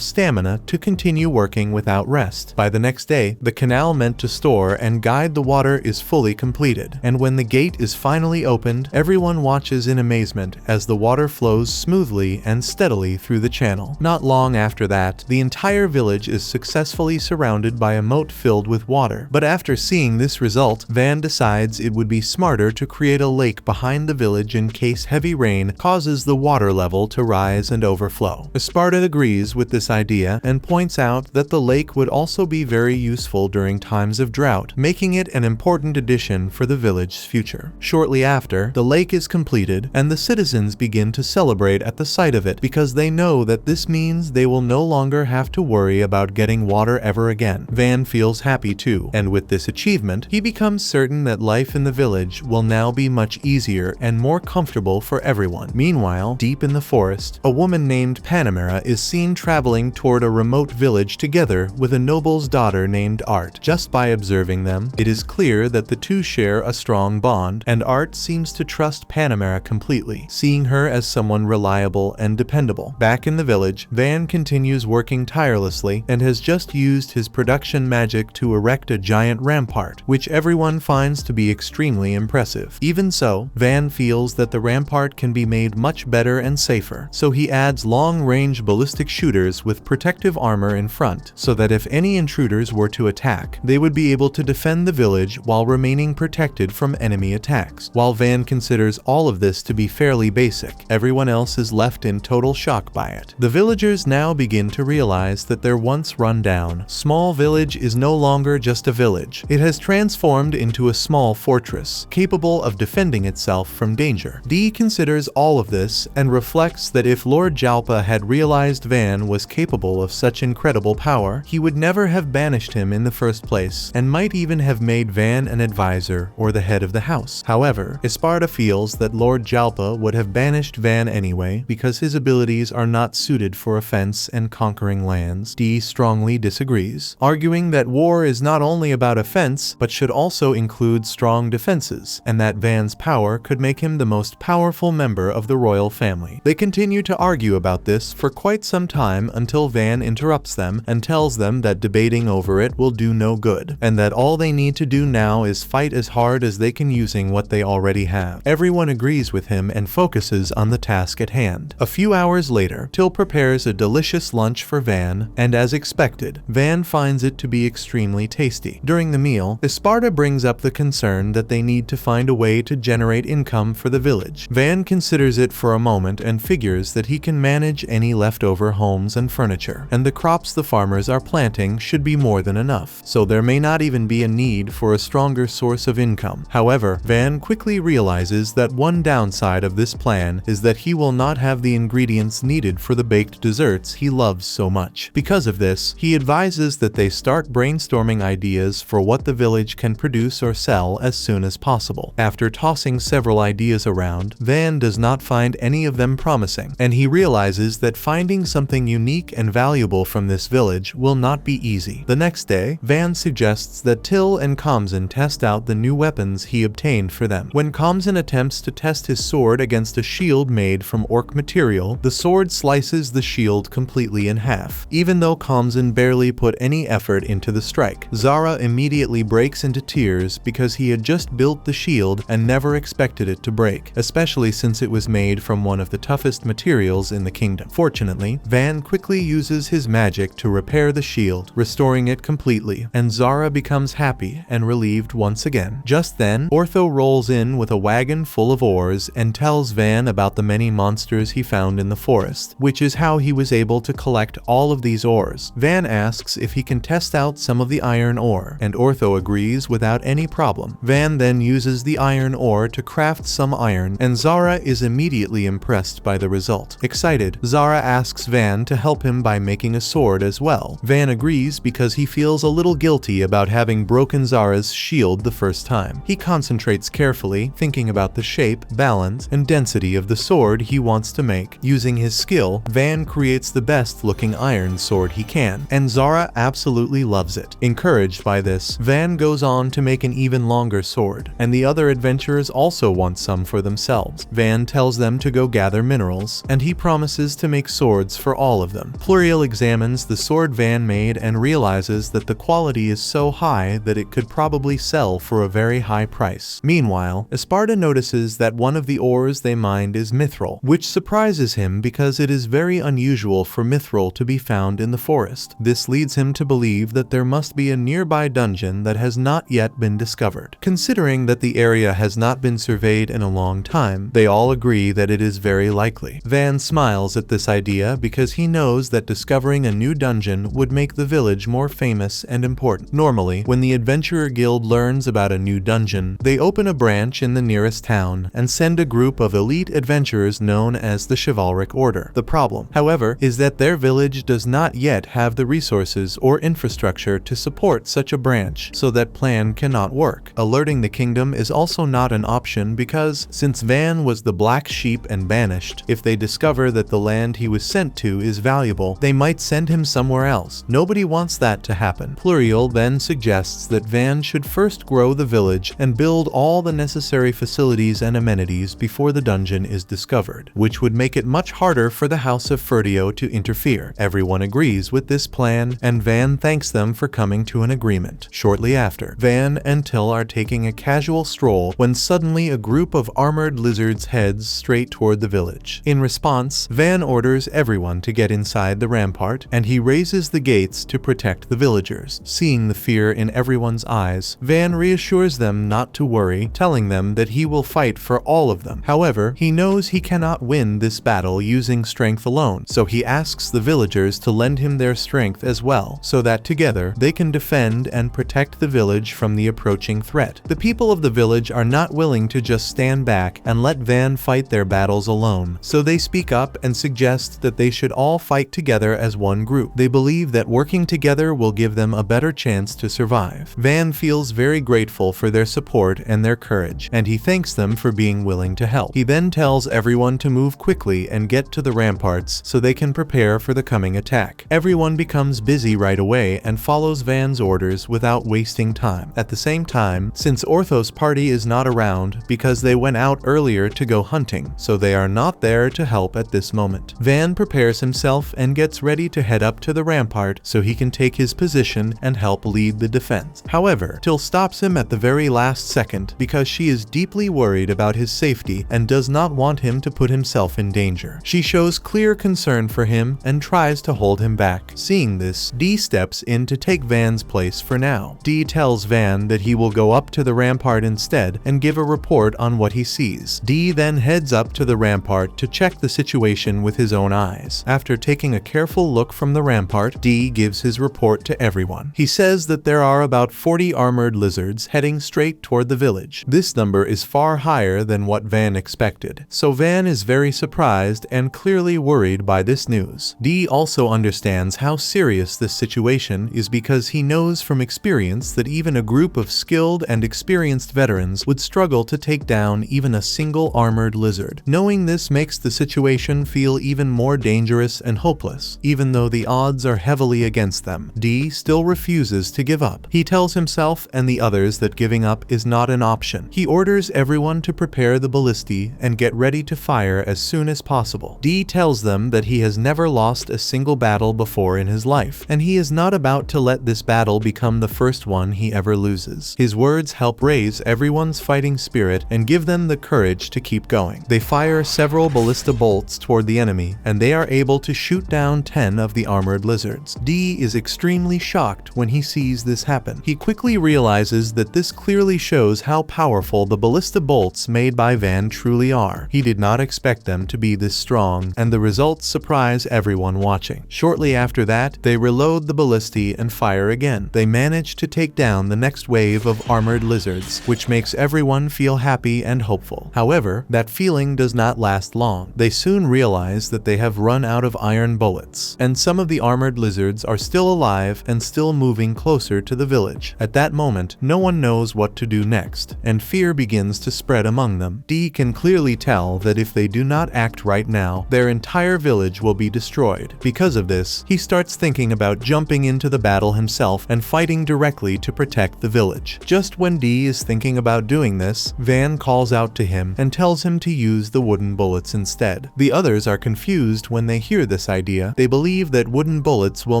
stamina to continue working without rest. By the next day, the canal meant to store and guide the water is fully completed, and when the gate is finally opened, everyone watches in amazement as the water flows smoothly and steadily through the channel. Not long after that, the entire village is successfully surrounded by a moat filled with water. But after seeing this result, Van decides it would be smarter to create a lake behind the village in case heavy rain causes the water level to rise and overflow. Esparta agrees with this idea and points out that the lake would also be very useful during times of drought, making it an important addition for the village's future. Shortly after, the lake is completed and the citizens begin to celebrate at the sight of it because they know that this means they will no longer have to worry about getting water ever again. Van feels happy too, and with this achievement, he becomes certain that life in the village will now be much easier and more comfortable for everyone. Meanwhile, deep in the forest, a woman named Panamera is seen traveling toward a remote village together with a noble's daughter named Art. Just by observing them, it is clear that the two share a strong bond, and Art seems to trust Panamera completely, seeing her as someone reliable and dependable. Back in the village, Van continues working tirelessly and has just used his production magic to erect a giant rampart, which everyone finds to be extremely impressive. Even so, Van feels that the rampart can be made much better and safer, so he adds long-range ballistic shooters with protective armor in front, so that if any intruders were to attack, they would be able to defend the village while remaining protected from enemy attacks. While Van considers all of this to be fairly basic, everyone else is left in total shock by it. The villagers now begin to realize that their once run-down, small village is no longer just a village. It has transformed into a small fortress, capable of defending itself from danger. Dee considers all of this and reflects that if Lord Jalpa had realized Van was capable of such incredible power, he would never have banished him in the first place, and might even have made Van an advisor or the head of the house. However, Esparta feels that Lord Jalpa would have banished Van anyway because his abilities are not suited for offense and conquering lands. Dee strongly disagrees, arguing that war is not only about offense, but should also include strong defenses, and that Van's power could make him the most powerful member of the royal family. They continue to argue about this for quite some time until Van interrupts them and tells them that debating over it will do no good, and that all they need to do now is fight as hard as they can using what they already have. Everyone agrees with him and focuses on the task at hand. A few hours later, Till prepares a delicious lunch for Van, and as expected, Van finds it to be extremely tasty. During the meal, Esparta brings up the concern that they need to find a way to generate income for the village. Van considers it for a moment and figures that he can manage any leftover homes and furniture, and the crops the farmers are planting should be more than enough, so there may not even be a need for a stronger source of income. However, Van quickly realizes that one downside of this plan is that he will not have the ingredients needed for the baked desserts he loves so much. Because of this, he advises that they start brainstorming ideas for what the village can produce or sell as soon as possible. After tossing several ideas around, Van does not find any of them promising, and he realizes that finding something unique and valuable from this village will not be easy. The next day, Van suggests that Till and Kamzan test out the new weapons he obtained for them. When Kamzan attempts to test his sword against a shield made from orc material, the sword slices the shield completely in half. Even though Kamzan barely put any effort into the strike, Zara immediately breaks into tears because he had just built the shield and never expected it to break, especially since it was made from one of the toughest materials in the kingdom. Fortunately, Van quickly uses his magic to repair the shield, restoring it completely, and Zara becomes happy and relieved once again. Just then, Ortho rolls in with a wagon full of ores and tells Van about the many monsters he found in the forest, which is how he was able to collect all of these ores. Van asks if he can test out some of the iron ore, and Ortho agrees without any problem. Van then uses the iron ore to craft some iron, and Zara is immediately impressed by the result. Excited, Zara asks Van to help him by making a sword as well. Van agrees because he feels a little guilty about having broken Zara's shield the first time. He concentrates carefully, thinking about the shape, balance, and density of the sword he wants to make. Using his skill, Van creates the best best-looking iron sword he can, and Zara absolutely loves it. Encouraged by this, Van goes on to make an even longer sword, and the other adventurers also want some for themselves. Van tells them to go gather minerals, and he promises to make swords for all of them. Pluriel examines the sword Van made and realizes that the quality is so high that it could probably sell for a very high price. Meanwhile, Esparta notices that one of the ores they mined is mithril, which surprises him because it is very unusual for mithril to be found in the forest. This leads him to believe that there must be a nearby dungeon that has not yet been discovered. Considering that the area has not been surveyed in a long time, they all agree that it is very likely. Van smiles at this idea because he knows that discovering a new dungeon would make the village more famous and important. Normally, when the Adventurer Guild learns about a new dungeon, they open a branch in the nearest town and send a group of elite adventurers known as the Chivalric Order. The problem, however, is that their village does not yet have the resources or infrastructure to support such a branch, so that plan cannot work. Alerting the kingdom is also not an option because, since Van was the black sheep and banished, if they discover that the land he was sent to is valuable, they might send him somewhere else. Nobody wants that to happen. Pluriel then suggests that Van should first grow the village and build all the necessary facilities and amenities before the dungeon is discovered, which would make it much harder for the House of Ferdio to interfere. Everyone agrees with this plan, and Van thanks them for coming to an agreement. Shortly after, Van and Till are taking a casual stroll when suddenly a group of armored lizards heads straight toward the village. In response, Van orders everyone to get inside the rampart, and he raises the gates to protect the villagers. Seeing the fear in everyone's eyes, Van reassures them not to worry, telling them that he will fight for all of them. However, he knows he cannot win this battle using strength alone, so he asks the villagers to lend him their strength as well, so that together they can defend and protect the village from the approaching threat. The people of the village are not willing to just stand back and let Van fight their battles alone, so they speak up and suggest that they should all fight together as one group. They believe that working together will give them a better chance to survive. Van feels very grateful for their support and their courage, and he thanks them for being willing to help. He then tells everyone to move quickly and get to the ramparts so they can prepare for the coming attack. Everyone becomes busy right away and follows Van's orders without wasting time. At the same time, since Orthos' party is not around because they went out earlier to go hunting, so they are not there to help at this moment. Van prepares himself and gets ready to head up to the rampart so he can take his position and help lead the defense. However, Till stops him at the very last second because she is deeply worried about his safety and does not want him to put himself in danger. She shows clear concern for him and tries to hold him back. Seeing this, Dee steps in to take Van's place for now. Dee tells Van that he will go up to the rampart instead and give a report on what he sees. Dee then heads up to the rampart to check the situation with his own eyes. After taking a careful look from the rampart, Dee gives his report to everyone. He says that there are about 40 armored lizards heading straight toward the village. This number is far higher than what Van expected, so Van is very surprised and clearly worried by this news. Dee also understands how serious this situation is because he knows from experience that even a group of skilled and experienced veterans would struggle to take down even a single armored lizard. Knowing this makes the situation feel even more dangerous and hopeless, even though the odds are heavily against them. Dee still refuses to give up. He tells himself and the others that giving up is not an option. He orders everyone to prepare the ballistae and get ready to fire as soon as possible. Dee tells them that he has never lost a single battle before in his life, and he is not about to let this battle become the first one he ever loses. His words help raise everyone's fighting spirit and give them the courage to keep going. They fire several ballista bolts toward the enemy, and they are able to shoot down 10 of the armored lizards. Dee is extremely shocked when he sees this happen. He quickly realizes that this clearly shows how powerful the ballista bolts made by Van truly are. He did not expect them to be this strong, and the results surprise everyone watching. Shortly after that, they reload the ballistae and fire again. They manage to take down the next wave of armored lizards, which makes everyone feel happy and hopeful. However, that feeling does not last long. They soon realize that they have run out of iron bullets, and some of the armored lizards are still alive and still moving closer to the village. At that moment, no one knows what to do next, and fear begins to spread among them. Dee can clearly tell that if they do not act right now, their entire village will be destroyed. destroyed. Because of this, he starts thinking about jumping into the battle himself and fighting directly to protect the village. Just when D is thinking about doing this, Van calls out to him and tells him to use the wooden bullets instead. The others are confused when they hear this idea. They believe that wooden bullets will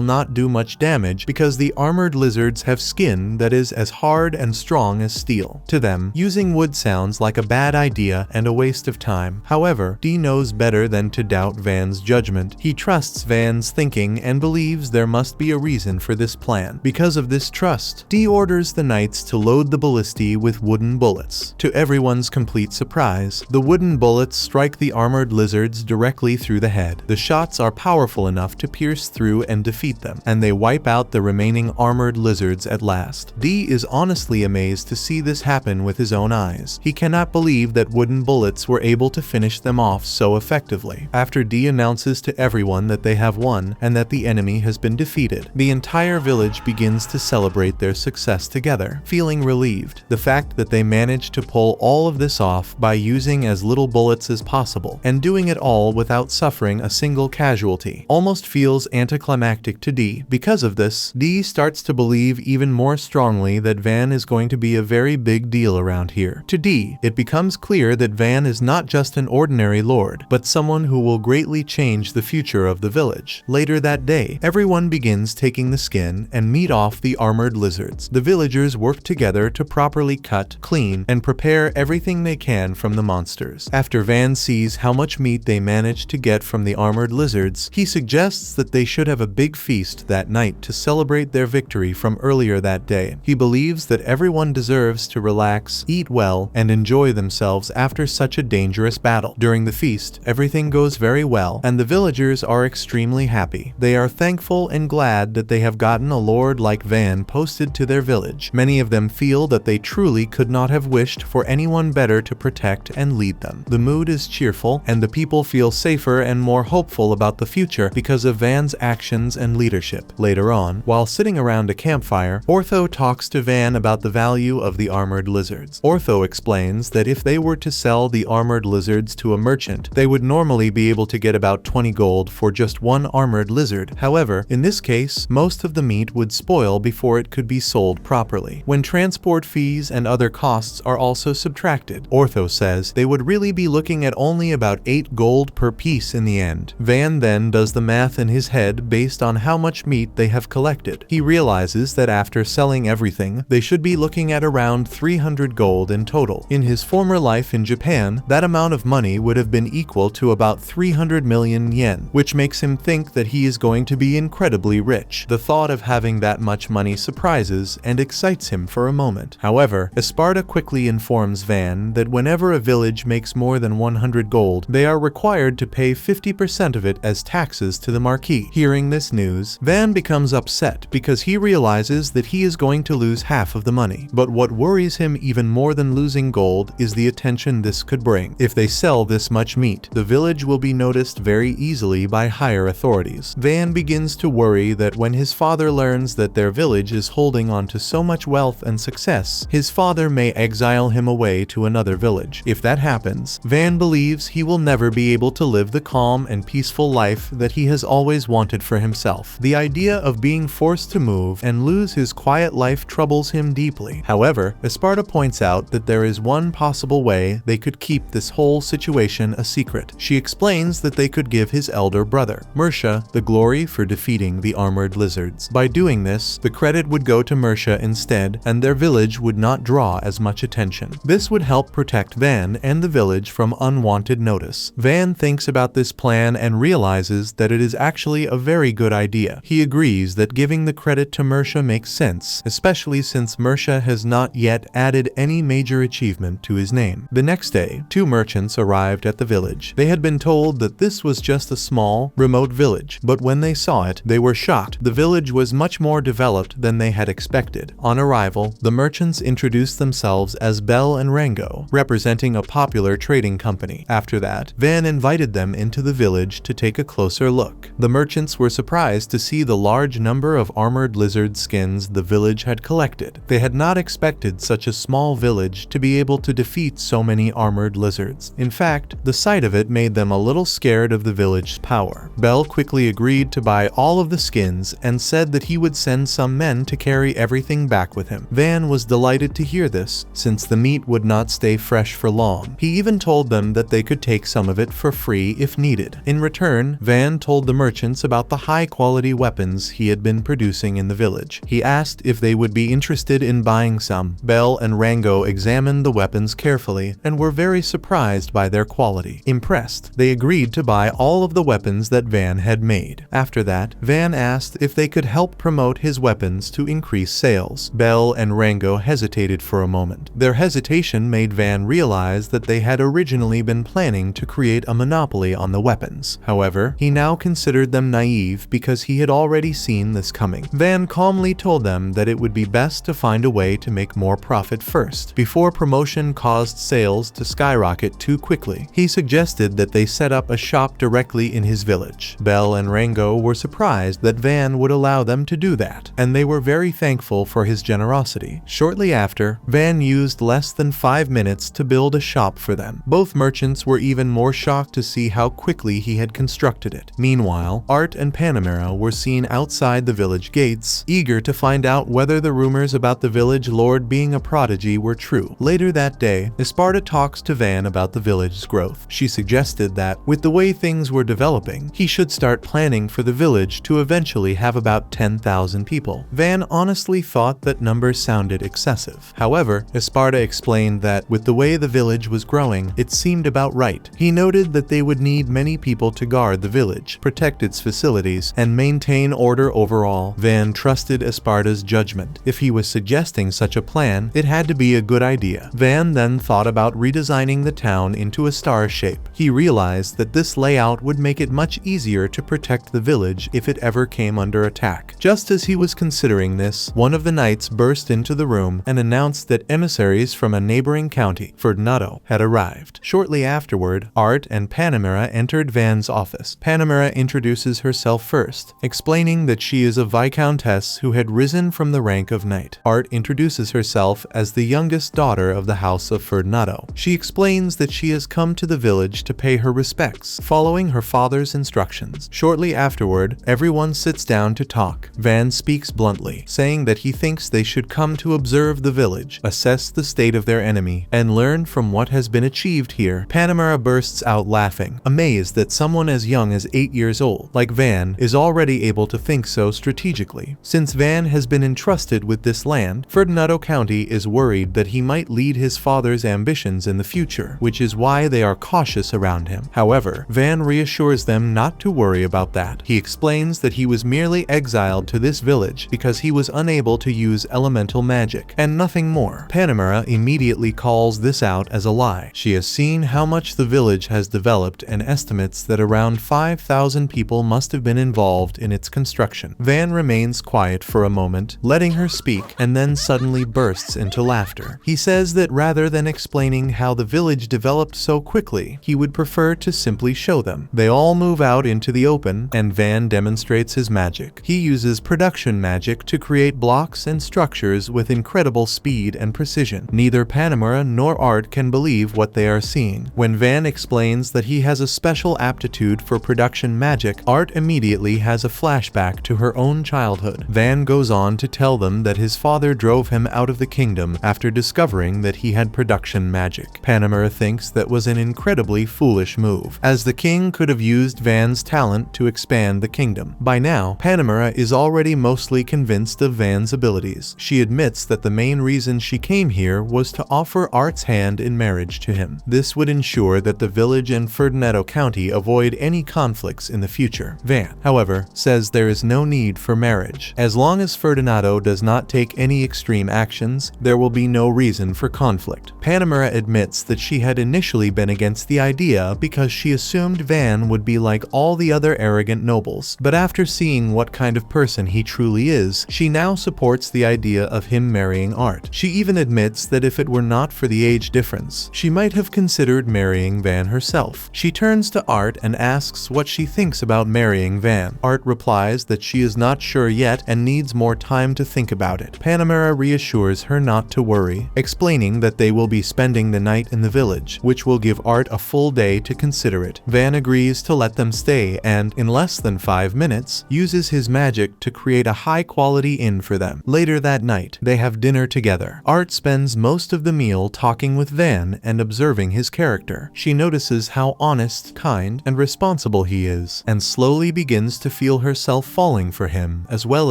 not do much damage because the armored lizards have skin that is as hard and strong as steel. To them, using wood sounds like a bad idea and a waste of time. However, D knows better than to doubt Van's judgment. He trusts Van's thinking and believes there must be a reason for this plan. Because of this trust, D orders the knights to load the ballistae with wooden bullets. To everyone's complete surprise, the wooden bullets strike the armored lizards directly through the head. The shots are powerful enough to pierce through and defeat them, and they wipe out the remaining armored lizards at last. D is honestly amazed to see this happen with his own eyes. He cannot believe that wooden bullets were able to finish them off so effectively. After D announces to everyone that they have won and that the enemy has been defeated, the entire village begins to celebrate their success together, feeling relieved. The fact that they managed to pull all of this off by using as little bullets as possible and doing it all without suffering a single casualty almost feels anticlimactic to D. Because of this, D starts to believe even more strongly that Van is going to be a very big deal around here. To D, it becomes clear that Van is not just an ordinary lord, but someone who will greatly change the future of the village. Later that day, everyone begins taking the skin and meat off the armored lizards. The villagers work together to properly cut, clean, and prepare everything they can from the monsters. After Van sees how much meat they managed to get from the armored lizards, he suggests that they should have a big feast that night to celebrate their victory from earlier that day. He believes that everyone deserves to relax, eat well, and enjoy themselves after such a dangerous battle. During the feast, everything goes very well, and the villagers are extremely happy. They are thankful and glad that they have gotten a lord like Van posted to their village. Many of them feel that they truly could not have wished for anyone better to protect and lead them. The mood is cheerful, and the people feel safer and more hopeful about the future because of Van's actions and leadership. Later on, while sitting around a campfire, Ortho talks to Van about the value of the armored lizards. Ortho explains that if they were to sell the armored lizards to a merchant, they would normally be able to get about 20 gold for just one armored lizard. However, in this case, most of the meat would spoil before it could be sold properly. When transport fees and other costs are also subtracted, Ortho says they would really be looking at only about 8 gold per piece in the end. Van then does the math in his head based on how much meat they have collected. He realizes that after selling everything, they should be looking at around 300 gold in total. In his former life in Japan, that amount of money would have been equal to about 300 million yen, which makes him think that he is going to be incredibly rich. The thought of having that much money surprises and excites him for a moment. However, Esparta quickly informs Van that whenever a village makes more than 100 gold, they are required to pay 50% of it as taxes to the marquis. Hearing this news, Van becomes upset because he realizes that he is going to lose half of the money. But what worries him even more than losing gold is the attention this could bring. If they sell this much meat, the village will be noticed very easily by higher authorities. Van begins to worry that when his father learns that their village is holding on to so much wealth and success, his father may exile him away to another village. If that happens, Van believes he will never be able to live the calm and peaceful life that he has always wanted for himself. The idea of being forced to move and lose his quiet life troubles him deeply. However, Esparta points out that there is one possible way they could keep this whole situation a secret. She explains that they could give his elder brother, Mercia, the glory for defeating the armored lizards. By doing this, the credit would go to Mercia instead, and their village would not draw as much attention. This would help protect Van and the village from unwanted notice. Van thinks about this plan and realizes that it is actually a very good idea. He agrees that giving the credit to Mercia makes sense, especially since Mercia has not yet added any major achievement to his name. The next day, 2 merchants arrived at the village. They had been told that this was just a small, remote village, but when they saw it, they were shocked. The village was much more developed than they had expected. On arrival, the merchants introduced themselves as Bell and Rango, representing a popular trading company. After that, Van invited them into the village to take a closer look. The merchants were surprised to see the large number of armored lizard skins the village had collected. They had not expected such a small village to be able to defeat so many armored lizards. In fact, the sight of it made them a little scared of the village's power. power. Bell quickly agreed to buy all of the skins and said that he would send some men to carry everything back with him. Van was delighted to hear this, since the meat would not stay fresh for long. He even told them that they could take some of it for free if needed. In return, Van told the merchants about the high-quality weapons he had been producing in the village. He asked if they would be interested in buying some. Bell and Rango examined the weapons carefully and were very surprised by their quality. Impressed, they agreed to buy all of the weapons that Van had made. After that, Van asked if they could help promote his weapons to increase sales. Bell and Rango hesitated for a moment. Their hesitation made Van realize that they had originally been planning to create a monopoly on the weapons. However, he now considered them naive because he had already seen this coming. Van calmly told them that it would be best to find a way to make more profit first, before promotion caused sales to skyrocket too quickly. He suggested that they set up a shop directly in his village. Bell and Rango were surprised that Van would allow them to do that, and they were very thankful for his generosity. Shortly after, Van used less than 5 minutes to build a shop for them. Both merchants were even more shocked to see how quickly he had constructed it. Meanwhile, Art and Panamera were seen outside the village gates, eager to find out whether the rumors about the village lord being a prodigy were true. Later that day, Esparta talks to Van about the village's growth. She suggested that, with the way things were developing, he should start planning for the village to eventually have about 10,000 people. Van honestly thought that number sounded excessive. However, Esparta explained that, with the way the village was growing, it seemed about right. He noted that they would need many people to guard the village, protect its facilities, and maintain order overall. Van trusted Esparta's judgment. If he was suggesting such a plan, it had to be a good idea. Van then thought about redesigning the town into a star shape. He realized that this layout would make it much easier to protect the village if it ever came under attack. Just as he was considering this, one of the knights burst into the room and announced that emissaries from a neighboring county, Ferdinando, had arrived. Shortly afterward, Art and Panamera entered Van's office. Panamera introduces herself first, explaining that she is a viscountess who had risen from the rank of knight. Art introduces herself as the youngest daughter of the house of Ferdinando. She explains that she has come to the village to pay her respects, following her father's instructions. Shortly afterward, everyone sits down to talk. Van speaks bluntly, saying that he thinks they should come to observe the village, assess the state of their enemy, and learn from what has been achieved here. Panamera bursts out laughing, amazed that someone as young as 8 years old, like Van, is already able to think so strategically. Since Van has been entrusted with this land, Ferdinando County is worried that he might lead his father's ambitions in the future, which is why they are cautious around him. However, Van reassures them not to worry about that. He explains that he was merely exiled to this village because he was unable to use elemental magic, and nothing more. Panamera immediately calls this out as a lie. She has seen how much the village has developed and estimates that around 5,000 people must have been involved in its construction. Van remains quiet for a moment, letting her speak, and then suddenly bursts into laughter. He says that rather than explaining how the village developed so quickly, he would prefer to simply show them. They all move out into the open, and Van demonstrates his magic. He uses production magic to create blocks and structures with incredible speed and precision. Neither Panamera nor Art can believe what they are seeing. When Van explains that he has a special aptitude for production magic, Art immediately has a flashback to her own childhood. Van goes on to tell them that his father drove him out of the kingdom after discovering that he had production magic. Panamera thinks that was an incredibly foolish move, as the king could have used Van's talent to expand the kingdom. By now, Panamera is already mostly convinced of Van's abilities. She admits that the main reason she came here was to offer Art's hand in marriage to him. This would ensure that the village and Ferdinando County avoid any conflicts in the future. Van, however, says there is no need for marriage. As long as Ferdinando does not take any extreme actions, there will be no reason for conflict. Panamera admits that she had initially been against the idea because she assumed Van would be like all the other arrogant nobles, but after seeing what kind of person he truly is, she now supports the idea of him marrying Art. She even admits that if it were not for the age difference, she might have considered marrying Van herself. She turns to Art and asks what she thinks about marrying Van. Art replies that she is not sure yet and needs more time to think about it. Panamera reassures her not to worry, explaining that they will be spending the night in the village, which will give Art a full day to consider it. Van agrees to let them stay and, in less than 5 minutes, uses his magic to create a high-quality inn for them. Later that night, they have dinner together. Art spends most of the meal talking with Van and observing his character. She notices how honest, kind, and responsible he is, and slowly begins to feel herself falling for him, as well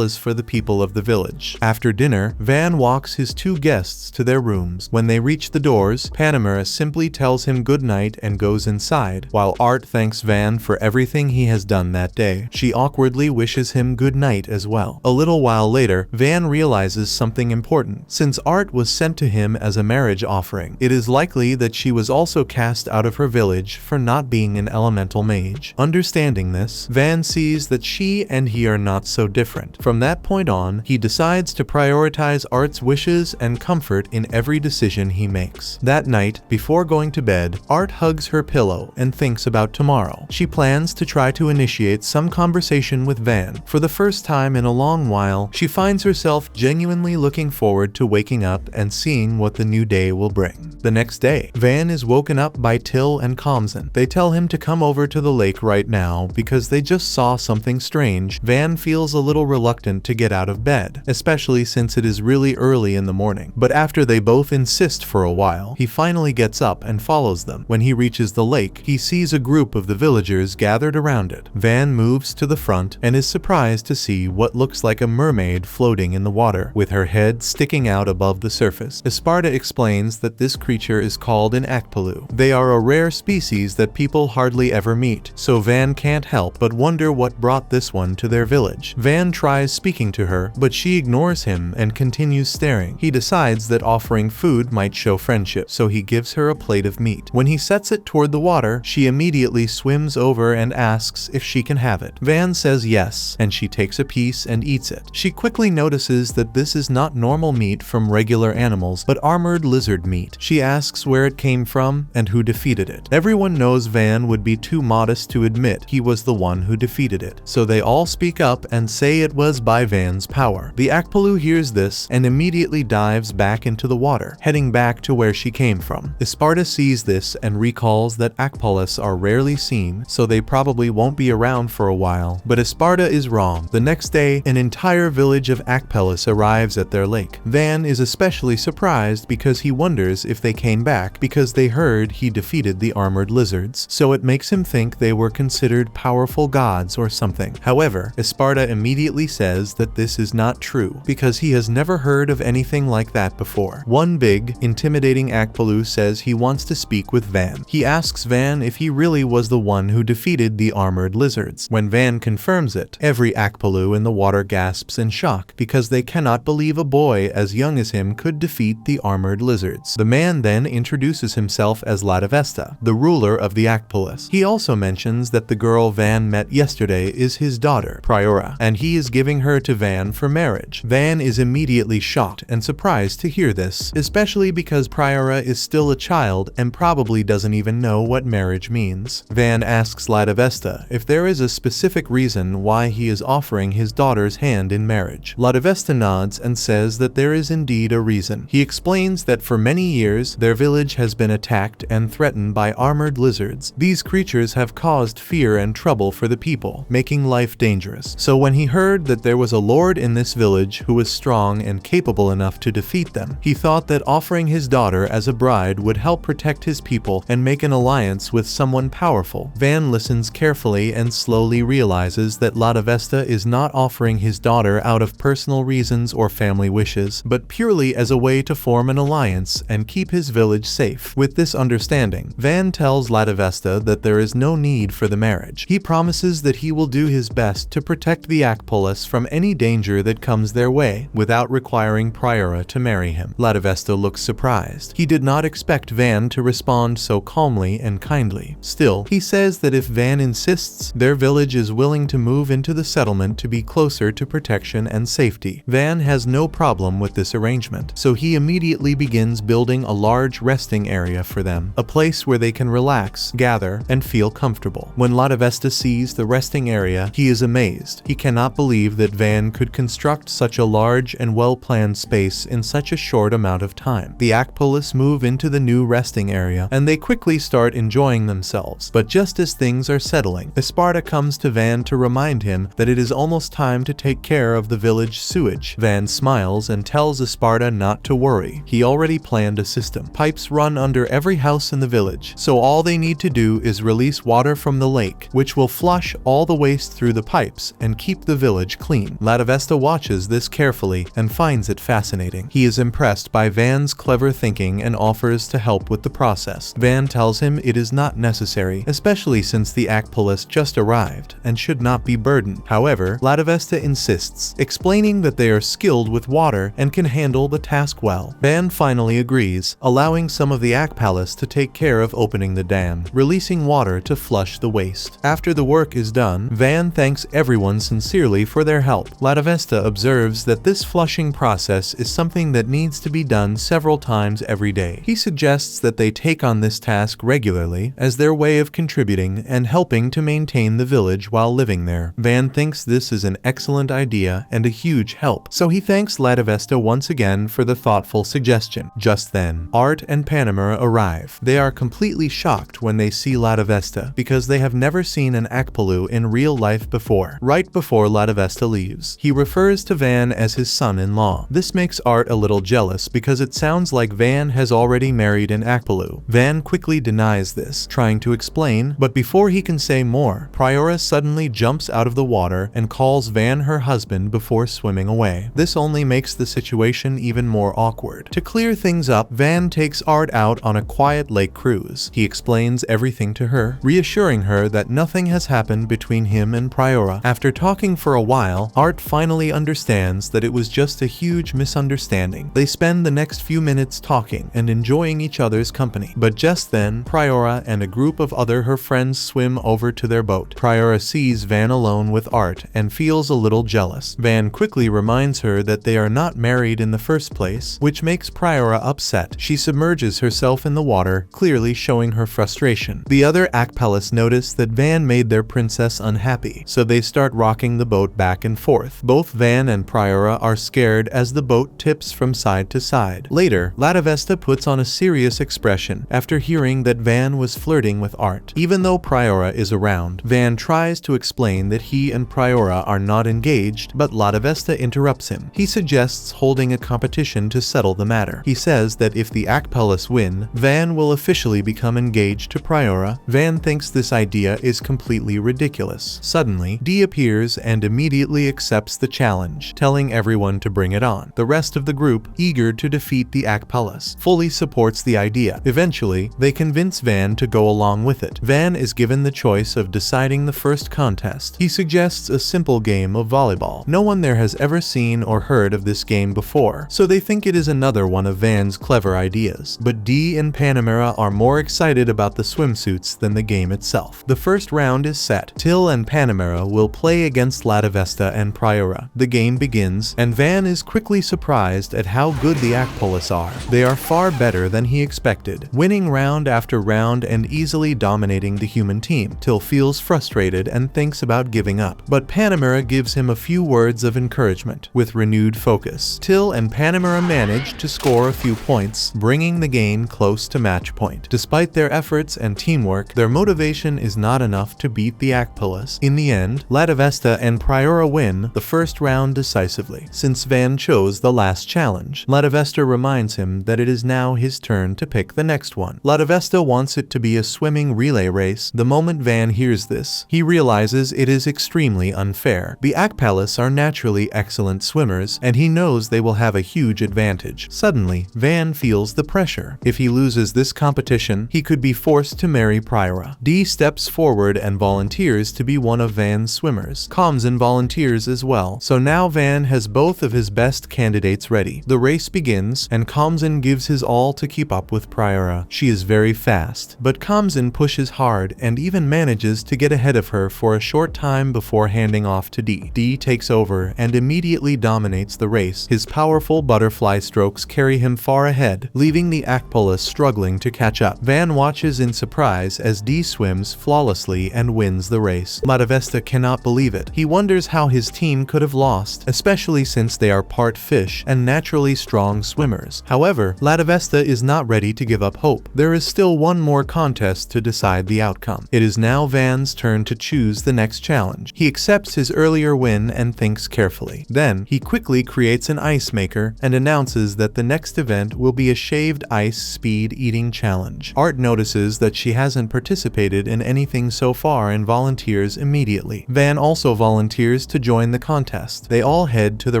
as for the people of the village. After dinner, Van walks his 2 guests to their rooms. When they reach the doors, Panamera simply tells him good night and goes inside, while Art thanks Van for everything he has done that day. She awkwardly wishes him good night as well. A little while later, Van realizes something important. Since Art was sent to him as a marriage offering, it is likely that she was also cast out of her village for not being an elemental mage. Understanding this, Van sees that she and he are not so different. From that point on, he decides to prioritize Art's wishes and comfort in every decision he makes. That night, before going to bed, Art hugs her pillow and thinks about tomorrow. She plans to try to initiate some conversation with Van. For the first time in a long while, she finds herself genuinely looking forward to waking up and seeing what the new day will bring. The next day, Van is woken up by Till and Kamzan. They tell him to come over to the lake right now because they just saw something strange. Van feels a little reluctant to get out of bed, especially since it is really early in the morning. But after they both insist for a while, he finally gets up and follows them. When he reaches the lake, he sees a group of the villagers gathered around it. Van moves to the front and is surprised to see what looks like a mermaid floating in the water, with her head sticking out above the surface. Esparta explains that this creature is called an akpalu. They are a rare species that people hardly ever meet, so Van can't help but wonder what brought this one to their village. Van tries speaking to her, but she ignores him and continues staring. He decides that offering food might show friendship, so he gives her a plate of meat. When he sets it toward the water, she immediately swims over and asks if she can have it. Van says yes, and she takes a piece and eats it. She quickly notices that this is not normal meat from regular animals, but armored lizard meat. She asks where it came from and who defeated it. Everyone knows Van would be too modest to admit he was the one who defeated it, so they all speak up and say it was by Van's power. The Akpalu hears this and immediately dives back into the water, heading back to where she came from. Esparta sees this and recalls that Akpalas are rarely seen, so they probably won't be around for a while. But Esparta is wrong. The next day, an entire village of Akpalas arrives at their lake. Van is especially surprised because he wonders if they came back because they heard he defeated the armored lizards, so it makes him think they were considered powerful gods or something. However, Esparta immediately says that this is not true because he has never heard of anything like that before. One big, intimidating Akpalu says he wants to speak with Van. He asks Van if he really was the one who defeated the armored lizards. When Van confirms it, every Akpalu in the water gasps in shock because they cannot believe a boy as young as him could defeat the armored lizards. The man then introduces himself as Latavesta, the ruler of the Akpalas. He also mentions that the girl Van met yesterday is his daughter, Priora, and he is giving her to Van for marriage. Van is immediately shocked and surprised to hear this, especially because Priora is still a child and probably doesn't even know what marriage means. Van asks Latavesta if there is a specific reason why he is offering his daughter's hand in marriage. Latavesta nods and says that there is indeed a reason. He explains that for many years, their village has been attacked and threatened by armored lizards. These creatures have caused fear and trouble for the people, making life dangerous. So when he heard that there was a lord in this village who was strong and capable enough to defeat them, he thought that offering his daughter as a bride would help protect his people and make an alliance with someone powerful. Van listens carefully and slowly realizes that Latavesta is not offering his daughter out of personal reasons or family wishes, but purely as a way to form an alliance and keep his village safe. With this understanding, Van tells Latavesta that there is no need for the marriage. He promises that he will do his best to protect the Akpalas from any danger that comes their way, without requiring Priora to marry him. Latavesta looks surprised. He did not expect Van to respond so calmly and kindly. Still, he says that if Van insists, their village is willing to move into the settlement to be closer to protection and safety. Van has no problem with this arrangement, so he immediately begins building a large resting area for them, a place where they can relax, gather, and feel comfortable. When Latavesta sees the resting area, he is amazed. He cannot believe that Van could construct such a large and well-planned space in such a short amount of time. The Akpalas move into the new resting area, and they quickly start enjoying themselves. But just as things things are settling. Esparta comes to Van to remind him that it is almost time to take care of the village sewage. Van smiles and tells Esparta not to worry. He already planned a system. Pipes run under every house in the village, so all they need to do is release water from the lake, which will flush all the waste through the pipes and keep the village clean. Latavesta watches this carefully and finds it fascinating. He is impressed by Van's clever thinking and offers to help with the process. Van tells him it is not necessary, especially since the Akpolis just arrived and should not be burdened. However, Latavesta insists, explaining that they are skilled with water and can handle the task well. Van finally agrees, allowing some of the Akpolis to take care of opening the dam, releasing water to flush the waste. After the work is done, Van thanks everyone sincerely for their help. Latavesta observes that this flushing process is something that needs to be done several times every day. He suggests that they take on this task regularly as their way of contributing and helping to maintain the village while living there. Van thinks this is an excellent idea and a huge help, so he thanks Latavesta once again for the thoughtful suggestion. Just then, Art and Panamera arrive. They are completely shocked when they see Latavesta because they have never seen an Akpolu in real life before. Right before Latavesta leaves, he refers to Van as his son-in-law. This makes Art a little jealous because it sounds like Van has already married an Akpolu. Van quickly denies this, trying to explain, but before he can say more, Priora suddenly jumps out of the water and calls Van her husband before swimming away. This only makes the situation even more awkward. To clear things up, Van takes Art out on a quiet lake cruise. He explains everything to her, reassuring her that nothing has happened between him and Priora. After talking for a while, Art finally understands that it was just a huge misunderstanding. They spend the next few minutes talking and enjoying each other's company. But just then, Priora and a group of her friends swim over to their boat. Priora sees Van alone with Art and feels a little jealous. Van quickly reminds her that they are not married in the first place, which makes Priora upset. She submerges herself in the water, clearly showing her frustration. The other Akpalis notice that Van made their princess unhappy, so they start rocking the boat back and forth. Both Van and Priora are scared as the boat tips from side to side. Later, Latavesta puts on a serious expression after hearing that Van was flirting with Art. Even though Priora is around, Van tries to explain that he and Priora are not engaged, but Latavesta interrupts him. He suggests holding a competition to settle the matter. He says that if the Akpalis win, Van will officially become engaged to Priora. Van thinks this idea is completely ridiculous. Suddenly, Dee appears and immediately accepts the challenge, telling everyone to bring it on. The rest of the group, eager to defeat the Akpalis, fully supports the idea. Eventually, they convince Van to go along with it. Van is given the choice of deciding the first contest. He suggests a simple game of volleyball. No one there has ever seen or heard of this game before, so they think it is another one of Van's clever ideas. But Dee and Panamera are more excited about the swimsuits than the game itself. The first round is set. Till and Panamera will play against Latavesta and Priora. The game begins, and Van is quickly surprised at how good the Akpolis are. They are far better than he expected, winning round after round and easily dominating the human team. Till feels frustrated and thinks about giving up, but Panamera gives him a few words of encouragement. With renewed focus, Till and Panamera manage to score a few points, bringing the game close to match point. Despite their efforts and teamwork, their motivation is not enough to beat the Akpolis. In the end, Latavesta and Priora win the first round decisively. Since Van chose the last challenge, Latavesta reminds him that it is now his turn to pick the next one. Latavesta wants it to be a swimming relay race. The moment Van hears this, he realizes it is extremely unfair. The Akpalis are naturally excellent swimmers, and he knows they will have a huge advantage. Suddenly, Van feels the pressure. If he loses this competition, he could be forced to marry Priora. Dee steps forward and volunteers to be one of Van's swimmers. Kamzan volunteers as well, so now Van has both of his best candidates ready. The race begins, and Kamzan gives his all to keep up with Priora. She is very fast, but Kamzan pushes hard and even manages to get ahead of her for a short time before handing off to Dee. Dee takes over and immediately dominates the race. His powerful butterfly strokes carry him far ahead, leaving the Akpolis struggling to catch up. Van watches in surprise as Dee swims flawlessly and wins the race. Latavesta cannot believe it. He wonders how his team could have lost, especially since they are part fish and naturally strong swimmers. However, Latavesta is not ready to give up hope. There is still one more contest to decide the outcome. come. It is now Van's turn to choose the next challenge. He accepts his earlier win and thinks carefully. Then, he quickly creates an ice maker and announces that the next event will be a shaved ice speed eating challenge. Art notices that she hasn't participated in anything so far and volunteers immediately. Van also volunteers to join the contest. They all head to the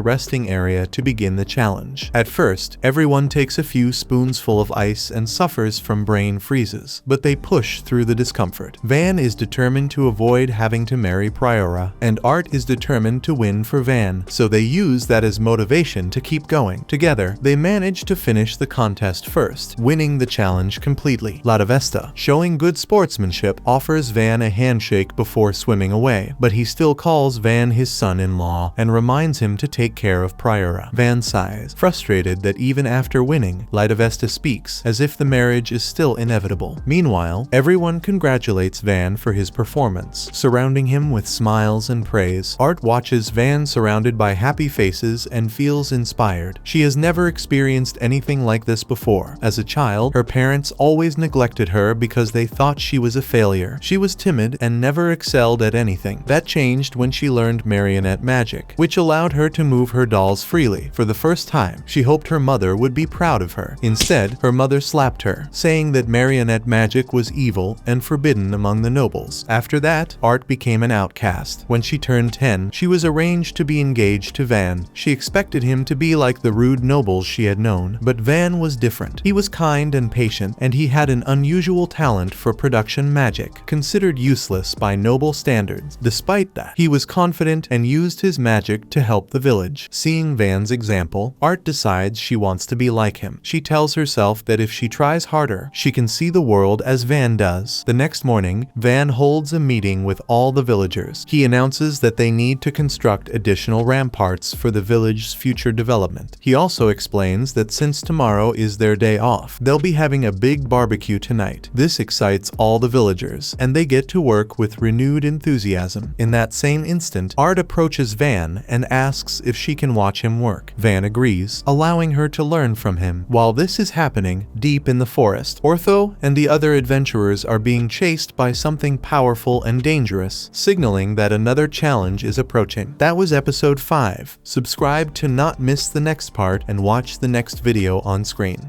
resting area to begin the challenge. At first, everyone takes a few spoonsful of ice and suffers from brain freezes, but they push through the discomfort. Van is determined to avoid having to marry Priora, and Art is determined to win for Van, so they use that as motivation to keep going. Together, they manage to finish the contest first, winning the challenge completely. Latavesta, showing good sportsmanship, offers Van a handshake before swimming away, but he still calls Van his son-in-law and reminds him to take care of Priora. Van sighs, frustrated that even after winning, Latavesta speaks as if the marriage is still inevitable. Meanwhile, everyone congratulates Van for his performance, surrounding him with smiles and praise. Art watches Van surrounded by happy faces and feels inspired. She has never experienced anything like this before. As a child, her parents always neglected her because they thought she was a failure. She was timid and never excelled at anything. That changed when she learned marionette magic, which allowed her to move her dolls freely. For the first time, she hoped her mother would be proud of her. Instead, her mother slapped her, saying that marionette magic was evil and forbidden among the nobles. After that, Art became an outcast. When she turned 10, she was arranged to be engaged to Van. She expected him to be like the rude nobles she had known, but Van was different. He was kind and patient, and he had an unusual talent for production magic, considered useless by noble standards. Despite that, he was confident and used his magic to help the village. Seeing Van's example, Art decides she wants to be like him. She tells herself that if she tries harder, she can see the world as Van does. The next morning, Van holds a meeting with all the villagers. He announces that they need to construct additional ramparts for the village's future development. He also explains that since tomorrow is their day off, they'll be having a big barbecue tonight. This excites all the villagers, and they get to work with renewed enthusiasm. In that same instant, Art approaches Van and asks if she can watch him work. Van agrees, allowing her to learn from him. While this is happening, deep in the forest, Ortho and the other adventurers are being chased by something powerful and dangerous, signaling that another challenge is approaching. That was episode 5. Subscribe to not miss the next part and watch the next video on screen.